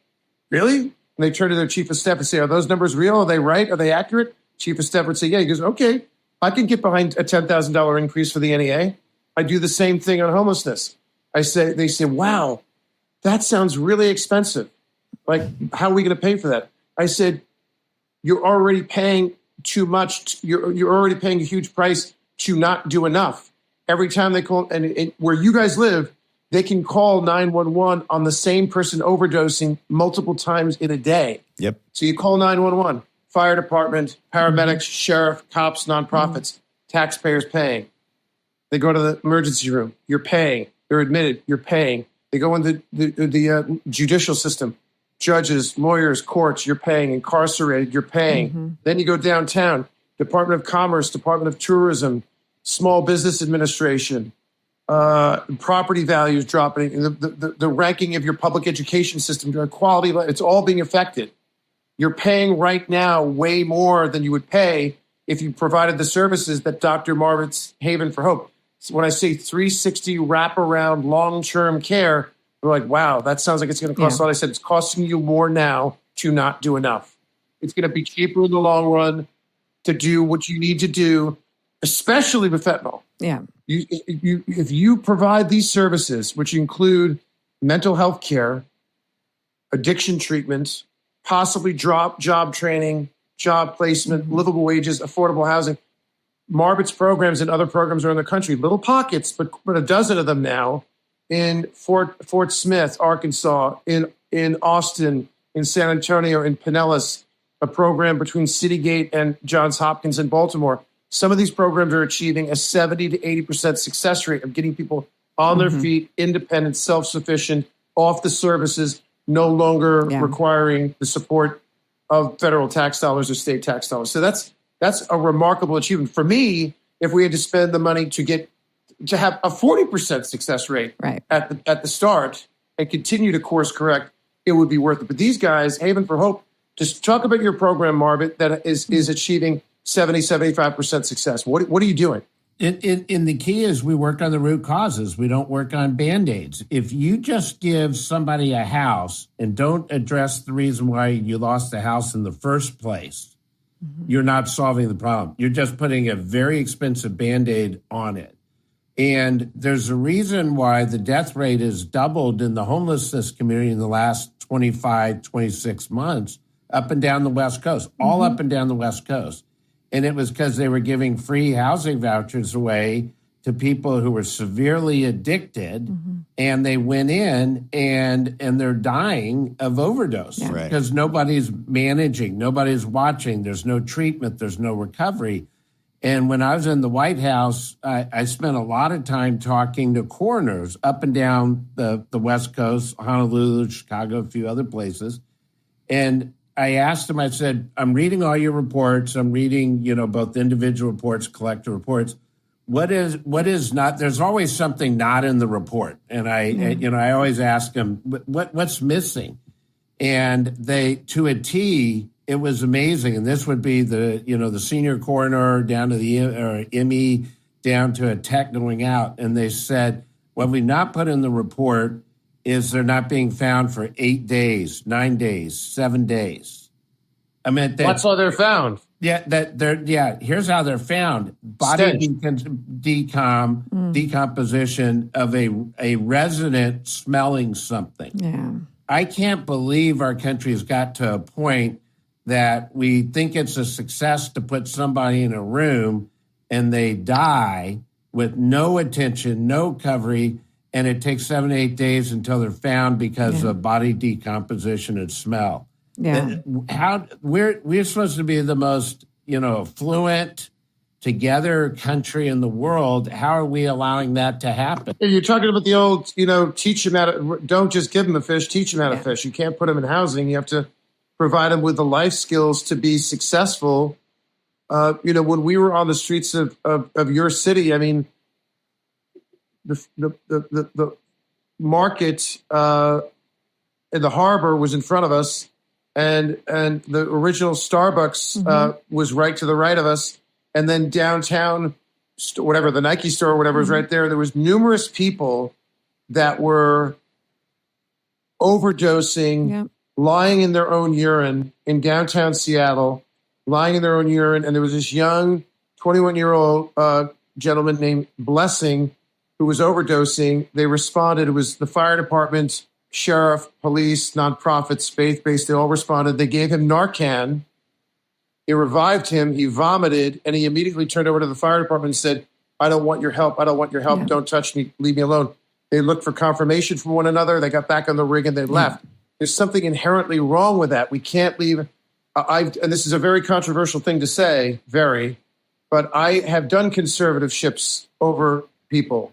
really? And they turn to their chief of staff and say, are those numbers real? Are they right? Are they accurate? Chief of staff would say, yeah. He goes, okay, I can get behind a $10,000 increase for the NEA. I do the same thing on homelessness. They say, wow, that sounds really expensive. Like, how are we going to pay for that? I said, you're already paying too much. You're already paying a huge price to not do enough. Every time they call, and where you guys live, they can call 911 on the same person overdosing multiple times in a day. Yep. So you call 911, fire department, paramedics, sheriff, cops, nonprofits, taxpayers paying. They go to the emergency room. You're paying. They're admitted. You're paying. They go in the judicial system. Judges, lawyers, courts, you're paying. Incarcerated, you're paying. Then you go downtown, Department of Commerce, Department of Tourism, Small Business Administration, property values dropping, the ranking of your public education system, your quality, it's all being affected. You're paying right now way more than you would pay if you provided the services that Dr. Marbut's Haven for Hope. So when I say 360 wraparound long-term care, we're like, wow, that sounds like it's going to cost a lot. I said, it's costing you more now to not do enough. It's going to be cheaper in the long run to do what you need to do, especially with fentanyl. Yeah. If you provide these services, which include mental health care, addiction treatment, possibly job training, job placement, livable wages, affordable housing, Marbut's programs and other programs around the country, little pockets, but a dozen of them now, in Fort Smith, Arkansas, in Austin, in San Antonio, in Pinellas, a program between Citygate and Johns Hopkins in Baltimore. Some of these programs are achieving a 70 to 80% success rate of getting people on their feet, independent, self-sufficient, off the services, no longer requiring the support of federal tax dollars or state tax dollars. So that's a remarkable achievement. For me, if we had to spend the money to have a 40% success rate at the start and continue to course correct, it would be worth it. But these guys, Haven for Hope, just talk about your program, Marbut, that is achieving 70, 75% success. What are you doing? And the key is we work on the root causes. We don't work on Band-Aids. If you just give somebody a house and don't address the reason why you lost the house in the first place, you're not solving the problem. You're just putting a very expensive Band-Aid on it. And there's a reason why the death rate has doubled in the homelessness community in the last 25, 26 months up and down the West Coast, all up and down the West Coast. And it was because they were giving free housing vouchers away to people who were severely addicted, and they went in and they're dying of overdose because nobody's managing, nobody's watching, there's no treatment, there's no recovery. And when I was in the White House, I spent a lot of time talking to coroners up and down the West Coast, Honolulu, Chicago, a few other places. And I asked them, I said, I'm reading all your reports. I'm reading, both individual reports, collective reports. What is not, there's always something not in the report. And I always ask them, what's missing? And they, to a T, it was amazing. And this would be the senior coroner down to the ME, down to a tech going out. And they said, what we not put in the report is they're not being found for 8 days, 9 days, 7 days. I mean, that's how they're found. Yeah, here's how they're found. Body decomposition of a resident smelling something. Yeah. I can't believe our country has got to a point that we think it's a success to put somebody in a room and they die with no attention, no recovery, and it takes 7 to 8 days until they're found because of body decomposition and smell. Yeah. We're supposed to be the most, fluent, together country in the world. How are we allowing that to happen? You're talking about the old, teach them how to, don't just give them a fish, teach them how to fish. You can't put them in housing. You have to provide them with the life skills to be successful. When we were on the streets of your city, I mean, the market in the harbor was in front of us, and the original Starbucks was right to the right of us, and then downtown, whatever, the Nike store or whatever was right there. There was numerous people that were overdosing, lying in their own urine in downtown Seattle, lying in their own urine, and there was this young 21-year-old gentleman named Blessing who was overdosing. They responded. It was the fire department, sheriff, police, nonprofits, faith-based. They all responded. They gave him Narcan. It revived him. He vomited, and he immediately turned over to the fire department and said, I don't want your help. I don't want your help. Yeah. Don't touch me. Leave me alone. They looked for confirmation from one another. They got back on the rig and they left. There's something inherently wrong with that. We can't leave. And this is a very controversial thing to say, but I have done conservatorships over people.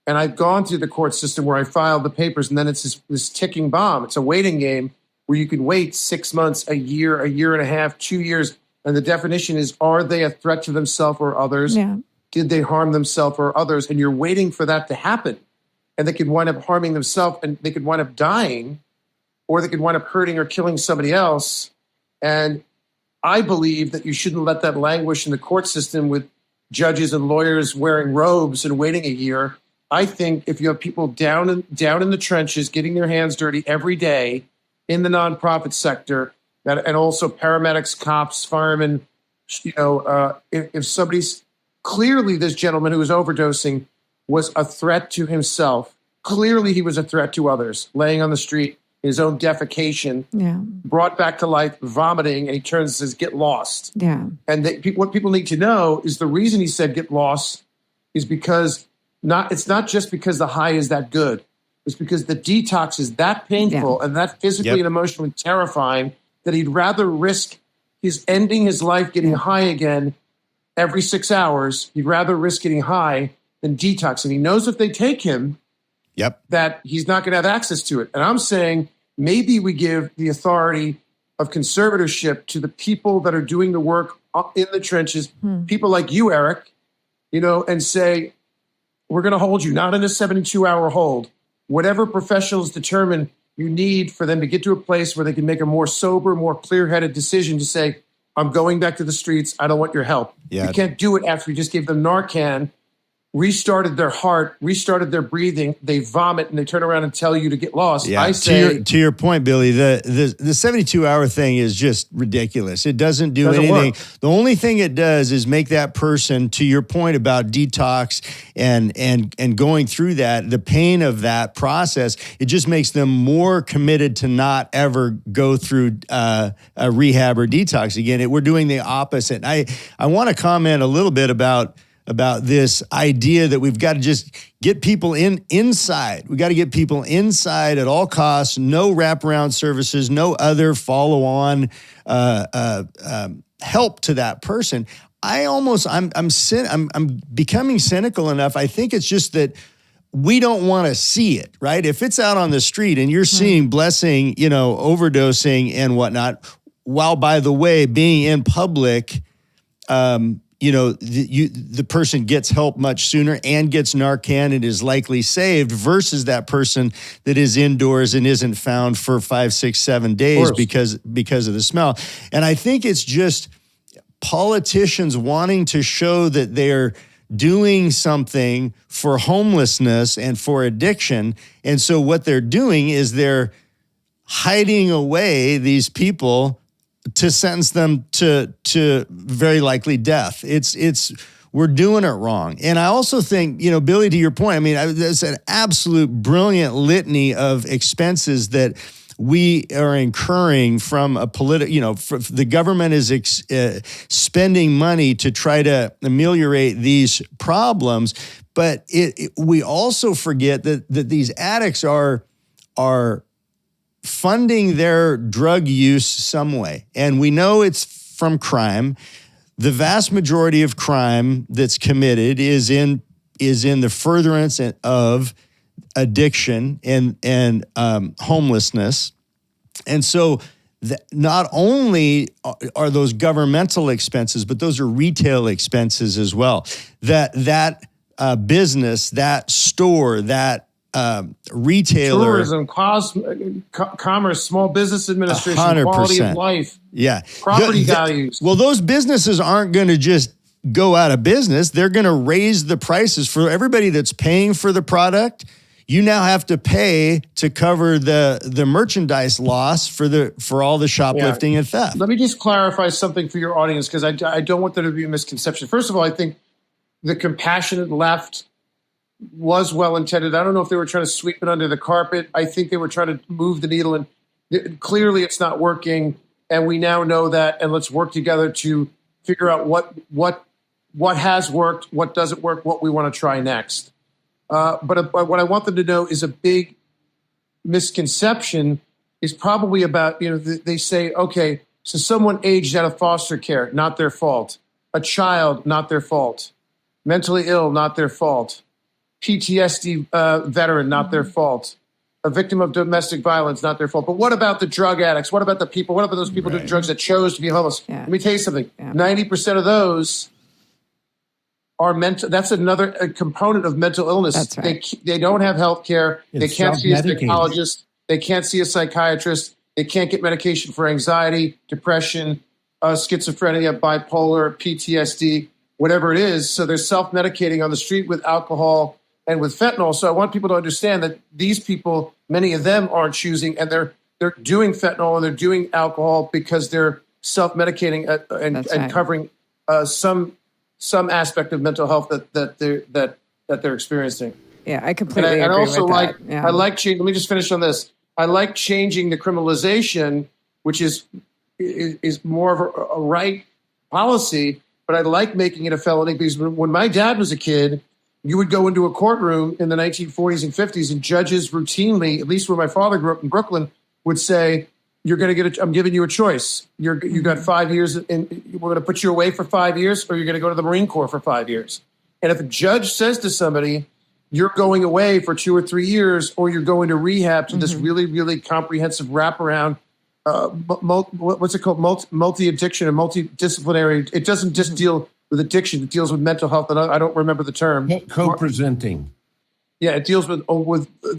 And I've gone through the court system where I filed the papers, and then it's this ticking bomb. It's a waiting game where you can wait 6 months, a year and a half, 2 years. And the definition is, are they a threat to themselves or others? Yeah. Did they harm themselves or others? And you're waiting for that to happen. And they could wind up harming themselves, and they could wind up dying, or they could wind up hurting or killing somebody else. And I believe that you shouldn't let that languish in the court system with judges and lawyers wearing robes and waiting a year. I think if you have people down in the trenches, getting their hands dirty every day in the nonprofit sector, and also paramedics, cops, firemen, if somebody's clearly, this gentleman who was overdosing was a threat to himself. Clearly, he was a threat to others, laying on the street, his own defecation, brought back to life, vomiting, and he turns and says, get lost. Yeah. And what people need to know is the reason he said get lost is because it's not just because the high is that good. It's because the detox is that painful and that physically and emotionally terrifying that he'd rather risk his ending his life getting high again every 6 hours. He'd rather risk getting high than detox. And he knows if they take him, that he's not going to have access to it. And I'm saying maybe we give the authority of conservatorship to the people that are doing the work in the trenches, people like you, Eric, and say, we're going to hold you, not in a 72-hour hold. Whatever professionals determine you need for them to get to a place where they can make a more sober, more clear-headed decision to say, I'm going back to the streets. I don't want your help. Yeah. You can't do it after we just gave them Narcan, restarted their heart, restarted their breathing. They vomit and they turn around and tell you to get lost. Yeah. I say, to your point, Billy, the 72-hour thing is just ridiculous. It doesn't do anything. The only thing it does is make that person, to your point about detox and going through that, the pain of that process, it just makes them more committed to not ever go through a rehab or detox again. We're doing the opposite. I want to comment a little bit about this idea that we've got to just get people inside. We got to get people inside at all costs, no wraparound services, no other follow-on help to that person. I'm becoming cynical enough. I think it's just that we don't want to see it, right? If it's out on the street and you're seeing Blessing, overdosing and whatnot, while, by the way, being in public, the person gets help much sooner and gets Narcan and is likely saved versus that person that is indoors and isn't found for 5, 6, 7 days because of the smell. And I think it's just politicians wanting to show that they're doing something for homelessness and for addiction. And so what they're doing is they're hiding away these people to sentence them to very likely death. We're doing it wrong. And I also think, Billy, to your point, there's an absolute brilliant litany of expenses that we are incurring from a the government is spending money to try to ameliorate these problems. But we also forget that these addicts are funding their drug use some way. And we know it's from crime. The vast majority of crime that's committed is in the furtherance of addiction and homelessness. And so not only are those governmental expenses, but those are retail expenses as well. That business, that store, that retailer, tourism, commerce, small business administration, 100%. Quality of life, property values. Well, those businesses aren't going to just go out of business. They're going to raise the prices for everybody that's paying for the product. you now have to pay to cover the merchandise loss for all the shoplifting and theft. Let me just clarify something for your audience, because I don't want there to be a misconception. First of all, I think the compassionate left was well intended. I don't know if they were trying to sweep it under the carpet. I think they were trying to move the needle, and clearly it's not working. And we now know that, and let's work together to figure out what has worked, what doesn't work, what we want to try next. But what I want them to know is a big misconception is probably about, they say, okay, so someone aged out of foster care, not their fault. A child, not their fault. Mentally ill, not their fault. PTSD veteran, not their fault. A victim of domestic violence, not their fault. But what about the drug addicts? What about the people? What about those people doing drugs that chose to be homeless? Yeah. Let me tell you something. 90% of those are mental. That's another component of mental illness. That's right. They don't have health care. They can't see a psychologist. They can't see a psychiatrist. They can't get medication for anxiety, depression, schizophrenia, bipolar, PTSD, whatever it is. So they're self-medicating on the street with alcohol and with fentanyl. So I want people to understand that these people, many of them aren't choosing, and they're doing fentanyl and they're doing alcohol because they're self-medicating and covering some aspect of mental health that they're experiencing. Yeah, I completely agree with that. Yeah. I like let me just finish on this. I like changing the criminalization, which is more of a right policy, but I like making it a felony because when my dad was a kid, you would go into a courtroom in the 1940s and 50s, and judges routinely, at least where my father grew up in Brooklyn, would say, "You're going to get I'm giving you a choice. You got 5 years, and we're going to put you away for 5 years, or you're going to go to the Marine Corps for 5 years." And if a judge says to somebody, "You're going away for 2 or 3 years, or you're going to rehab to this really, really comprehensive wraparound," what's it called? Multi-addiction and multidisciplinary. It doesn't just deal with addiction; it deals with mental health. And I don't remember the term. Co-presenting. Yeah, it deals with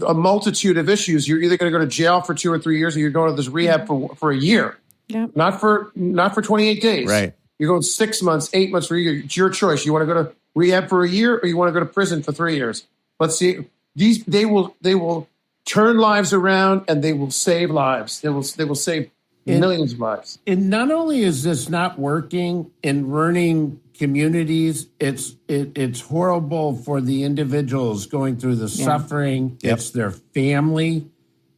a multitude of issues. You're either going to go to jail for 2 or 3 years, or you're going to this rehab for a year. Yeah. Not for 28 days. Right. You're going 6 months, 8 months, for a year. It's your choice. You want to go to rehab for a year, or you want to go to prison for 3 years. Let's see. They will turn lives around, and they will save lives. They will save millions of lives. And not only is this not working in ruining communities, it's horrible for the individuals going through the suffering. Yep. It's their family.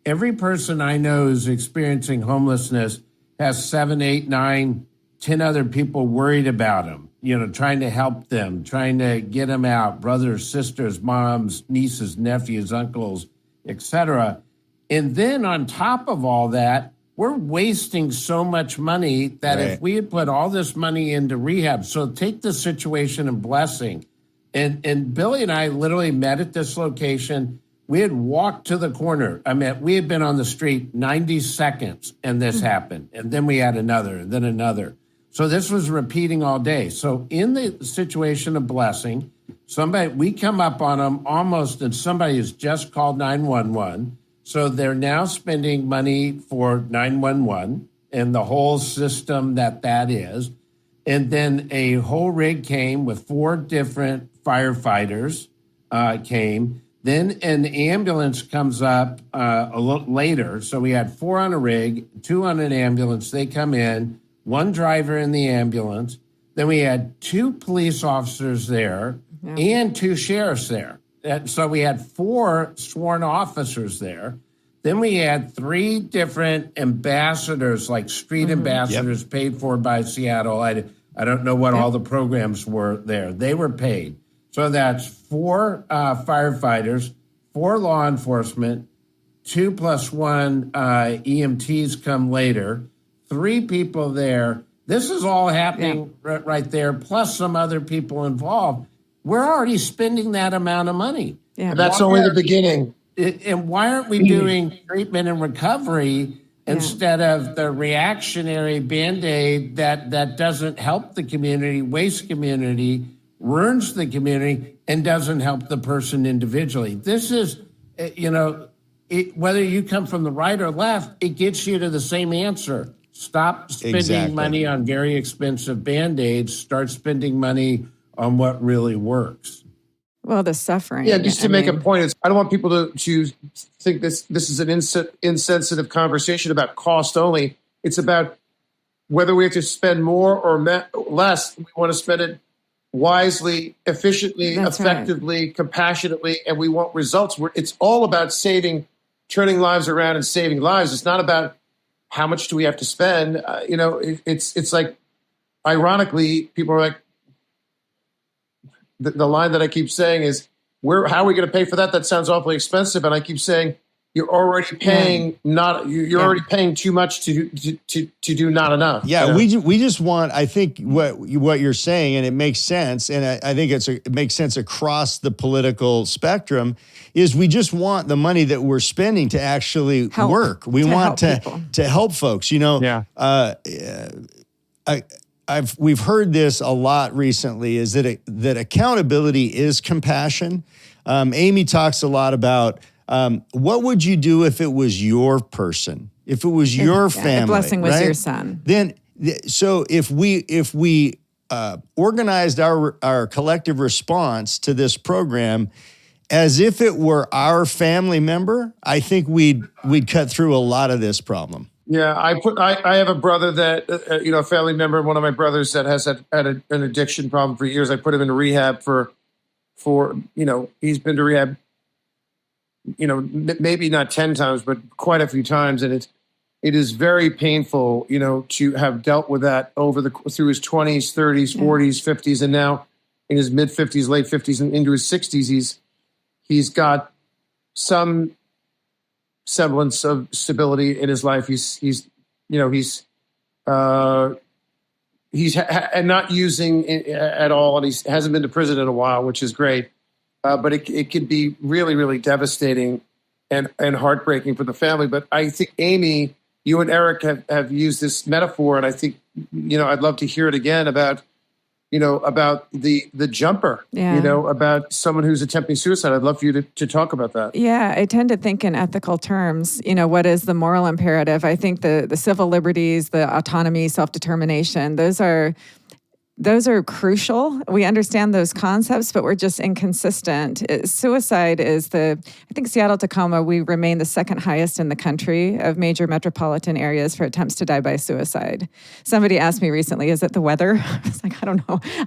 Every person I know who's experiencing homelessness has 7, 8, 9, 10 other people worried about them, trying to help them, trying to get them out, brothers, sisters, moms, nieces, nephews, uncles, etc. And then on top of all that, we're wasting so much money that if we had put all this money into rehab, so take the situation in Blessing, and Billy and I literally met at this location. We had walked to the corner. We had been on the street 90 seconds, and this happened. And then we had another, and then another. So this was repeating all day. So in the situation of Blessing, we come up on them almost, and somebody has just called 911. So they're now spending money for 911 and the whole system that is. And then a whole rig came with 4 different firefighters came. Then an ambulance comes up a little later. So we had 4 on a rig, 2 on an ambulance. They come in, 1 driver in the ambulance. Then we had 2 police officers there and 2 sheriffs there. So we had 4 sworn officers there. Then we had 3 different ambassadors, like street ambassadors paid for by Seattle. I don't know what all the programs were there. They were paid. So that's 4 firefighters, 4 law enforcement, 2 plus 1 EMTs come later, 3 people there. This is all happening right there, plus some other people involved. We're already spending that amount of money. Yeah. That's only the beginning. And why aren't we doing treatment and recovery instead of the reactionary Band-Aid that doesn't help the community, wastes community, ruins the community, and doesn't help the person individually? This is, whether you come from the right or left, it gets you to the same answer. Stop spending money on very expensive Band-Aids. Start spending money on what really works. Well, the suffering. Yeah, just to make a point, I don't want people to think this is an insensitive conversation about cost only. It's about whether we have to spend more or less. We want to spend it wisely, efficiently, effectively, compassionately, and we want results. It's all about turning lives around and saving lives. It's not about how much do we have to spend. It's like, ironically, people are like, the line that I keep saying is, how are we going to pay for that? That sounds awfully expensive. And I keep saying, you're already paying you're already paying too much to do not enough. Yeah, we just want, I think what you're saying, and it makes sense, and I think it makes sense across the political spectrum, is we just want the money that we're spending to actually work. We want to help folks. We've heard this a lot recently, is that accountability is compassion. Amy talks a lot about what would you do if it was your person, if it was your family, the blessing was right? your son. Then, so if we organized our collective response to this program as if it were our family member, I think we'd cut through a lot of this problem. Yeah, I have a brother that, a family member, one of my brothers that has had an addiction problem for years. I put him in rehab for he's been to rehab, maybe not 10 times, but quite a few times. And it is very painful, to have dealt with that through his 20s, 30s, 40s, 50s, and now in his mid 50s, late 50s, and into his 60s, he's got some semblance of stability in his life. He's not using at all, and he hasn't been to prison in a while, which is great. But it can be really, really devastating and heartbreaking for the family. But I think, Amy, you and Eric have used this metaphor, and I think, I'd love to hear it again about the jumper, about someone who's attempting suicide. I'd love for you to talk about that. Yeah, I tend to think in ethical terms. What is the moral imperative? I think the civil liberties, the autonomy, self-determination, those are crucial. We understand those concepts, but we're just inconsistent. Suicide is I think Seattle, Tacoma, we remain the second highest in the country of major metropolitan areas for attempts to die by suicide. Somebody asked me recently, is it the weather? I was like, I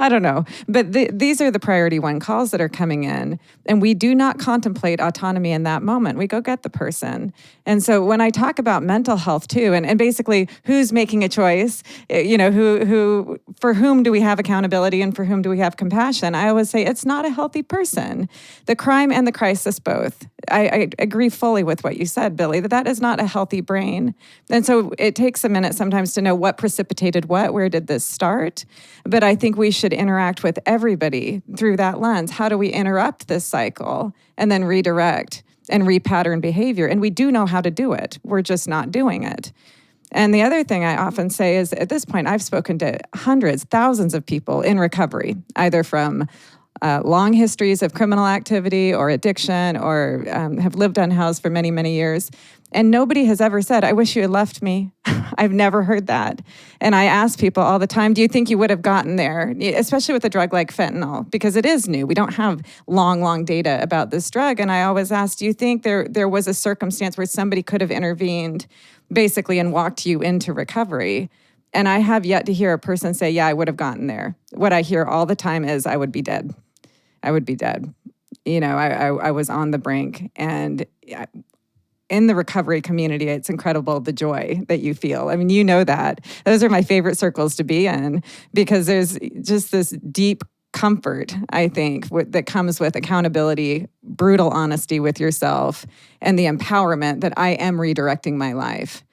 don't know. But these are the priority one calls that are coming in. And we do not contemplate autonomy in that moment. We go get the person. And so when I talk about mental health too, and basically who's making a choice, who for whom do we have accountability and for whom do we have compassion? I always say it's not a healthy person. The crime and the crisis both. I agree fully with what you said, Billy, that is not a healthy brain. And so it takes a minute sometimes to know what precipitated what, where did this start? But I think we should interact with everybody through that lens. How do we interrupt this cycle and then redirect and repattern behavior? And we do know how to do it. We're just not doing it. And the other thing I often say is, at this point, I've spoken to hundreds, thousands of people in recovery, either from long histories of criminal activity or addiction, or have lived unhoused for many, many years. And nobody has ever said, I wish you had left me. I've never heard that. And I ask people all the time, do you think you would have gotten there? Especially with a drug like fentanyl, because it is new. We don't have long data about this drug. And I always ask, do you think there was a circumstance where somebody could have intervened basically and walked you into recovery? And I have yet to hear a person say, yeah, I would have gotten there. What I hear all the time is, I would be dead. I would be dead. I was on the brink. And in the recovery community, it's incredible the joy that you feel. I mean, you know that. Those are my favorite circles to be in, because there's just this deep comfort, I think, that comes with accountability, brutal honesty with yourself, and the empowerment that I am redirecting my life.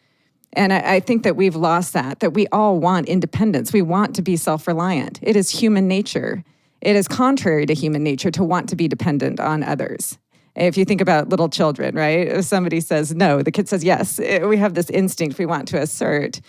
And I think that we've lost that we all want independence. We want to be self-reliant. It is human nature. It is contrary to human nature to want to be dependent on others. If you think about little children, right? If somebody says no, the kid says yes. We have this instinct we want to assert.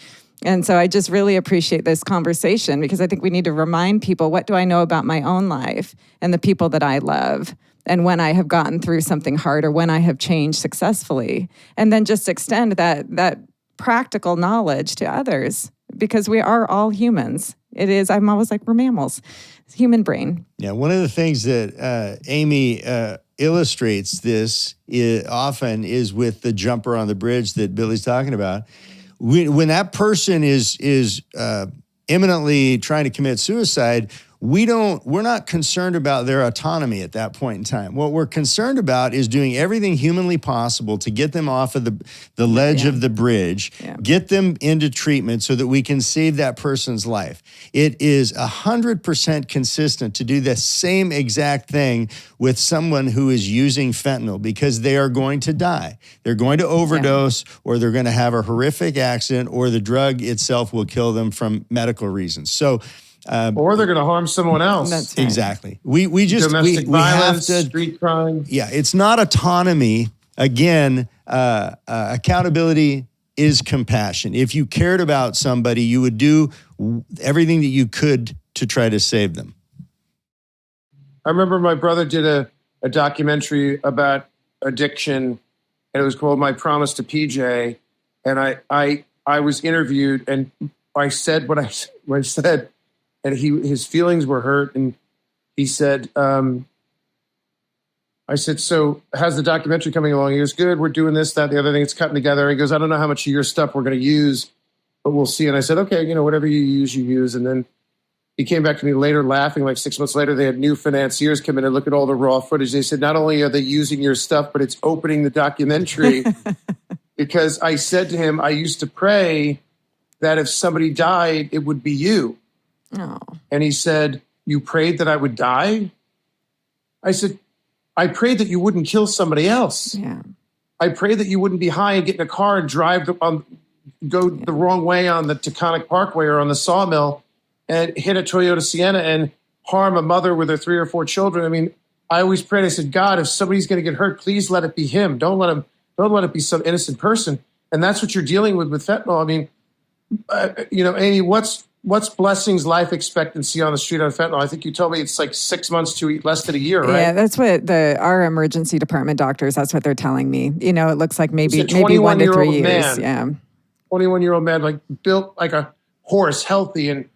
And so I just really appreciate this conversation, because I think we need to remind people, what do I know about my own life and the people that I love, and when I have gotten through something hard or when I have changed successfully, and then just extend that practical knowledge to others, because we are all humans. It is. I'm always like, we're mammals. It's human brain. Yeah, one of the things that Amy illustrates this often is with the jumper on the bridge that Billy's talking about. When that person is imminently trying to commit suicide, we're not concerned about their autonomy at that point in time. What we're concerned about is doing everything humanly possible to get them off of the ledge of the bridge, get them into treatment so that we can save that person's life. It is 100% consistent to do the same exact thing with someone who is using fentanyl, because they are going to die. They're going to overdose, or they're going to have a horrific accident, or the drug itself will kill them from medical reasons. So, or they're going to harm someone else. That's right. Exactly. We just domestic violence, have to, street crime. Yeah, it's not autonomy. Again, accountability is compassion. If you cared about somebody, you would do everything that you could to try to save them. I remember my brother did a documentary about addiction, and it was called My Promise to PJ. And I was interviewed, and I said what I said. And his feelings were hurt, and he said, I said, so how's the documentary coming along? He goes, good, we're doing this, that, the other thing, it's cutting together. He goes, I don't know how much of your stuff we're going to use, but we'll see. And I said, okay, whatever you use. And then he came back to me later laughing, like 6 months later, they had new financiers come in and look at all the raw footage. They said, not only are they using your stuff, but it's opening the documentary. Because I said to him, I used to pray that if somebody died, it would be you. Oh. And he said, you prayed that I would die? I said, I prayed that you wouldn't kill somebody else. Yeah. I prayed that you wouldn't be high and get in a car and go the wrong way on the Taconic Parkway or on the Sawmill and hit a Toyota Sienna and harm a mother with her 3 or 4 children. I mean, I always prayed, I said, God, if somebody's going to get hurt, please let it be him. Don't let it be some innocent person. And that's what you're dealing with fentanyl. I mean, Amy, what's Blessing's life expectancy on the street on fentanyl? I think you told me it's like 6 months to less than a year, right? Yeah, that's what our emergency department doctors, that's what they're telling me. It looks like maybe 1 to 3 years. Yeah. 21-year-old man, like built like a horse, healthy. And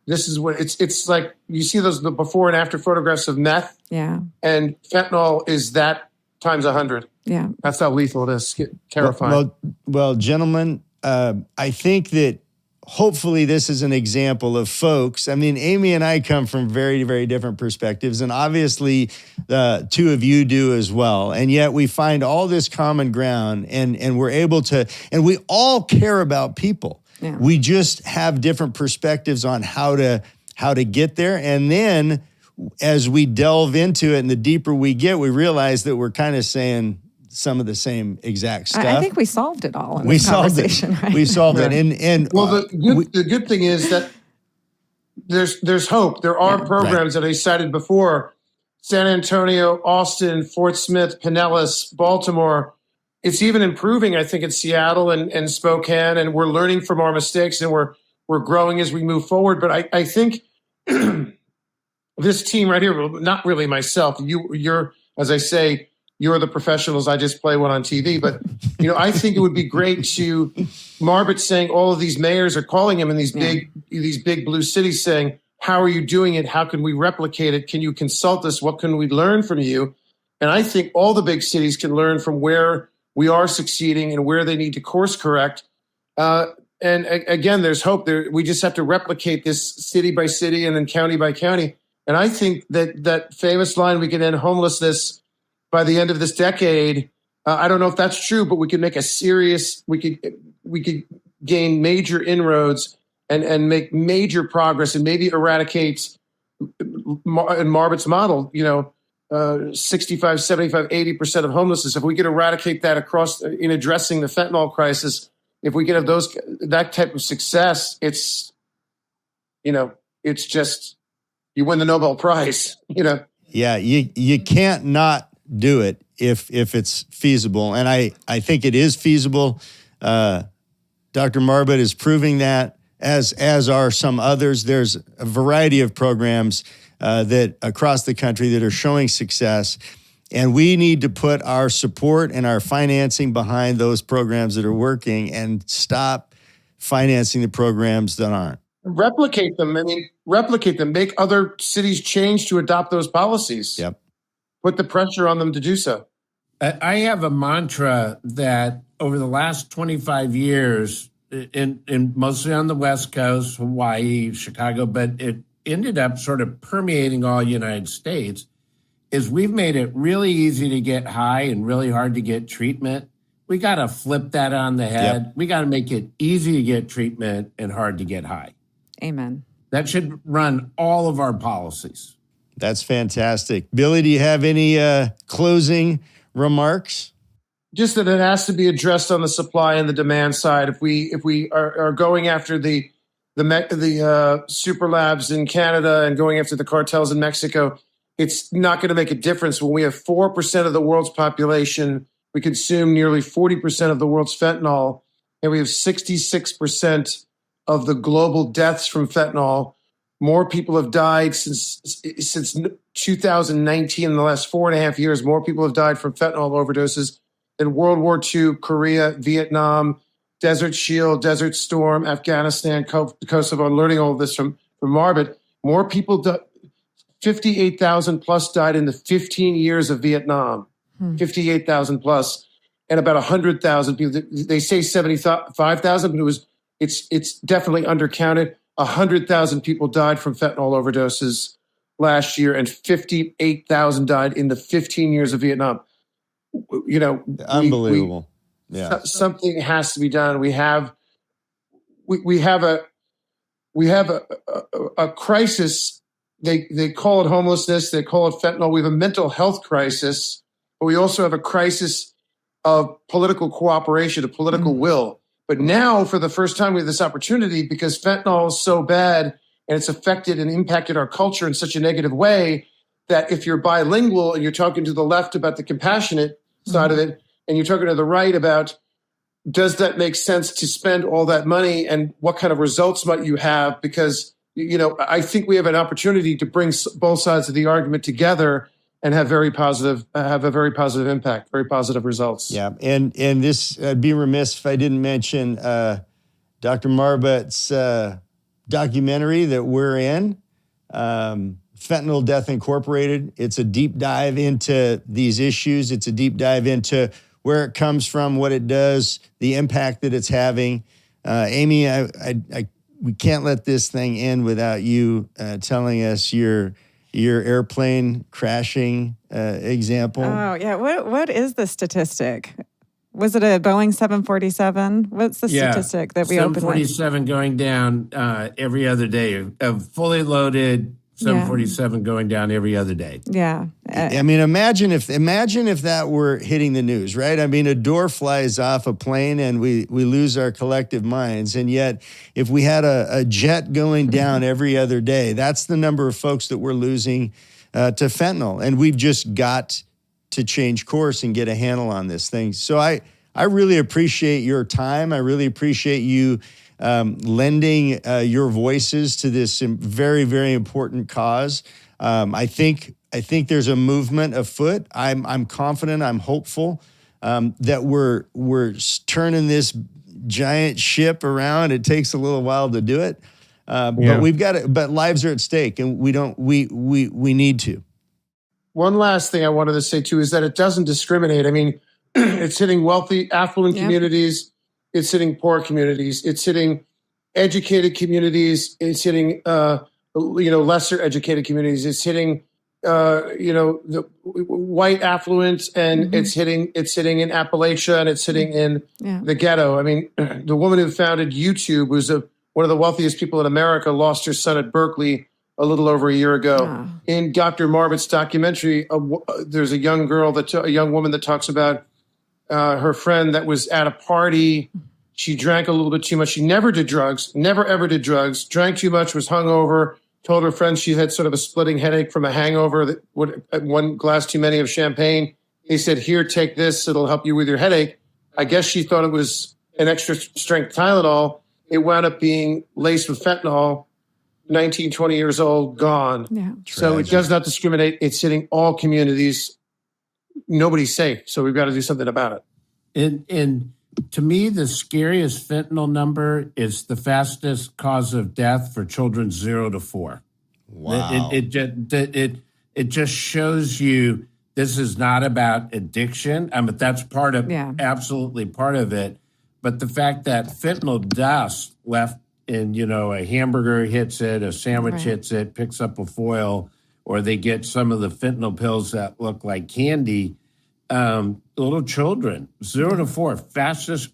this is what it's like. You see the before and after photographs of meth. Yeah. And fentanyl is that times 100. Yeah. That's how lethal it is. Terrifying. Well, gentlemen, I think that hopefully this is an example of folks. I mean, Amy and I come from very, very different perspectives, and obviously the two of you do as well. And yet we find all this common ground, and we're able to, and we all care about people. Yeah. We just have different perspectives on how to get there. And then as we delve into it and the deeper we get, we realize that we're kind of saying some of the same exact stuff. I think we solved it all in this conversation. Right? We solved it. And well, the good thing is that there's hope. There are programs that I cited before: San Antonio, Austin, Fort Smith, Pinellas, Baltimore. It's even improving, I think, in Seattle and Spokane, and we're learning from our mistakes, and we're growing as we move forward. But I think this team right here, well, not really myself. You're, as I say, you're the professionals. I just play one on TV. But, I think it would be great to Marbut saying all of these mayors are calling him in these big blue cities saying, how are you doing it? How can we replicate it? Can you consult us? What can we learn from you? And I think all the big cities can learn from where we are succeeding and where they need to course correct. And again, there's hope there. We just have to replicate this city by city and then county by county. And I think that famous line, we can end homelessness by the end of this decade. I don't know if that's true, but we could make we could gain major inroads and make major progress and maybe eradicate in Marbut's model, 65, 75, 80% of homelessness. If we could eradicate that across in addressing the fentanyl crisis, if we could have that type of success, it's just, you win the Nobel Prize, Yeah, you can't not do it if it's feasible. And I think it is feasible. Dr. Marbut is proving that, as are some others. There's a variety of programs that across the country that are showing success. And we need to put our support and our financing behind those programs that are working and stop financing the programs that aren't. Replicate them. I mean, replicate them. Make other cities change to adopt those policies. Yep. Put the pressure on them to do so. I have a mantra that over the last 25 years, in mostly on the West Coast, Hawaii, Chicago, but it ended up sort of permeating all United States, is we've made it really easy to get high and really hard to get treatment. We got to flip that on the head. Yep. We got to make it easy to get treatment and hard to get high. Amen. That should run all of our policies. That's fantastic. Billy, do you have any closing remarks? Just that it has to be addressed on the supply and the demand side. If we are going after the super labs in Canada and going after the cartels in Mexico, it's not going to make a difference. When we have 4% of the world's population, we consume nearly 40% of the world's fentanyl, and we have 66% of the global deaths from fentanyl. More people have died since 2019, in the last 4.5 years. More people have died from fentanyl overdoses than World War II, Korea, Vietnam, Desert Shield, Desert Storm, Afghanistan, Kosovo. I'm learning all of this from Marbut. More people, 58,000 plus died in the 15 years of Vietnam. 58,000 plus, and about 100,000 people. They say 75,000, but it's definitely undercounted. 100,000 people died from fentanyl overdoses last year, and 58,000 died in the 15 years of Vietnam. You know, unbelievable. Something has to be done. We have a crisis. They call it homelessness. They call it fentanyl. We have a mental health crisis, but we also have a crisis of political cooperation, of political will. But now, for the first time, we have this opportunity because fentanyl is so bad and it's affected and impacted our culture in such a negative way that if you're bilingual and you're talking to the left about the compassionate side of it, and you're talking to the right about, does that make sense to spend all that money and what kind of results might you have? Because, you know, I think we have an opportunity to bring both sides of the argument together and have a very positive impact, very positive results. Yeah, and this, I'd be remiss if I didn't mention Dr. Marbut's documentary that we're in, Fentanyl Death Incorporated. It's a deep dive into these issues. It's a deep dive into where it comes from, what it does, the impact that it's having. Amy, we can't let this thing end without you telling us your airplane crashing example. Oh, yeah. What is the statistic? Was it a Boeing 747? What's the statistic that we opened with? 747 going down every other day. A fully loaded 747 going down every other day. Yeah. I mean, imagine if that were hitting the news, right? I mean, a door flies off a plane and we lose our collective minds. And yet, if we had a jet going down every other day, that's the number of folks that we're losing to fentanyl. And we've just got to change course and get a handle on this thing. So I really appreciate your time. I really appreciate you lending your voices to this very, very important cause. I think there's a movement afoot. I'm confident. I'm hopeful that we're turning this giant ship around. It takes a little while to do it, but we've got it. But lives are at stake, and we need to. One last thing I wanted to say too is that it doesn't discriminate. I mean, it's hitting wealthy, affluent communities. It's hitting poor communities. It's hitting educated communities. It's hitting, lesser educated communities. It's hitting, the white affluent, and it's hitting in Appalachia, and it's hitting in the ghetto. I mean, the woman who founded YouTube, who's one of the wealthiest people in America, lost her son at Berkeley a little over a year ago. In Dr. Marbut's documentary, there's a young woman that talks about her friend that was at a party. She drank a little bit too much. She never did drugs, never ever did drugs, drank too much, was hungover, told her friend she had sort of a splitting headache from a hangover, one glass too many of champagne. They said, here, take this. It'll help you with your headache. I guess she thought it was an extra strength Tylenol. It wound up being laced with fentanyl, 19, 20 years old, gone. Yeah. So it does not discriminate. It's hitting all communities. Nobody's safe. So we've got to do something about it. And To me, the scariest fentanyl number is the fastest cause of death for children 0 to 4. Wow. It just shows you this is not about addiction. But that's absolutely part of it. But the fact that fentanyl dust left in, a hamburger hits it, a sandwich hits it, picks up a foil, or they get some of the fentanyl pills that look like candy. Little children, 0 to 4, fastest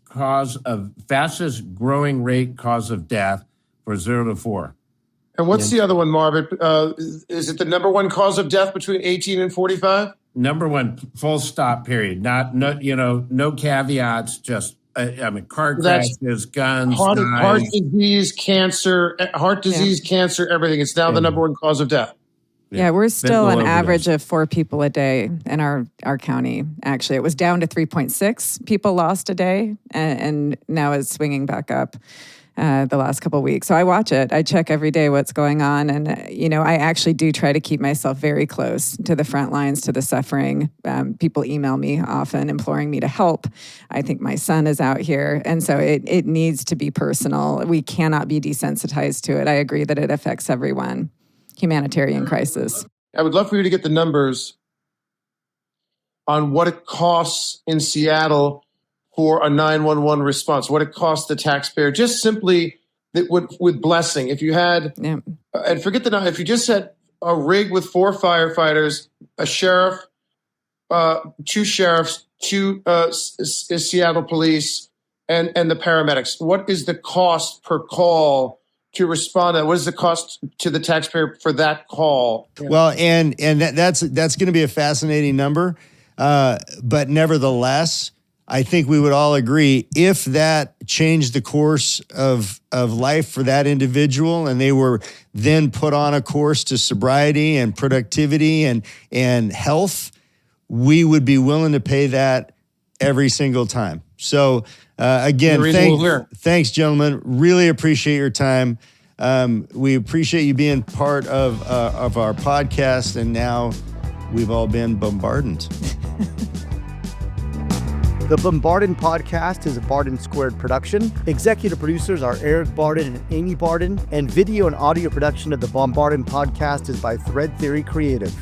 growing rate cause of death for 0 to 4. And what's the other one, Marbut? Is it the number one cause of death between 18 and 45? Number one, full stop, period. No caveats, just, car crashes, guns, heart disease, cancer, cancer, everything. It's now the number one cause of death. Yeah, we're still an average of 4 people a day in our county. Actually, it was down to 3.6 people lost a day, and now it's swinging back up the last couple of weeks. So I watch it. I check every day what's going on, and I actually do try to keep myself very close to the front lines, to the suffering. People email me often, imploring me to help. I think my son is out here, and so it needs to be personal. We cannot be desensitized to it. I agree that it affects everyone. Humanitarian crisis. I would love for you to get the numbers on what it costs in Seattle for a 911 response, what it costs the taxpayer, just simply with blessing. If you had, and forget if you just had a rig with 4 firefighters, a sheriff, 2 sheriffs, 2 Seattle police, and the paramedics, what is the cost per call to respond? What is the cost to the taxpayer for that call? Well, and that's going to be a fascinating number. But nevertheless, I think we would all agree, if that changed the course of life for that individual and they were then put on a course to sobriety and productivity and health, we would be willing to pay that every single time. So again, thanks, gentlemen. Really appreciate your time. We appreciate you being part of our podcast, and now we've all been bombarded. The Bombardened podcast is a Barden Squared production. Executive producers are Eric Barden and Amy Barden, and video and audio production of the Bombardened podcast is by Thread Theory Creative.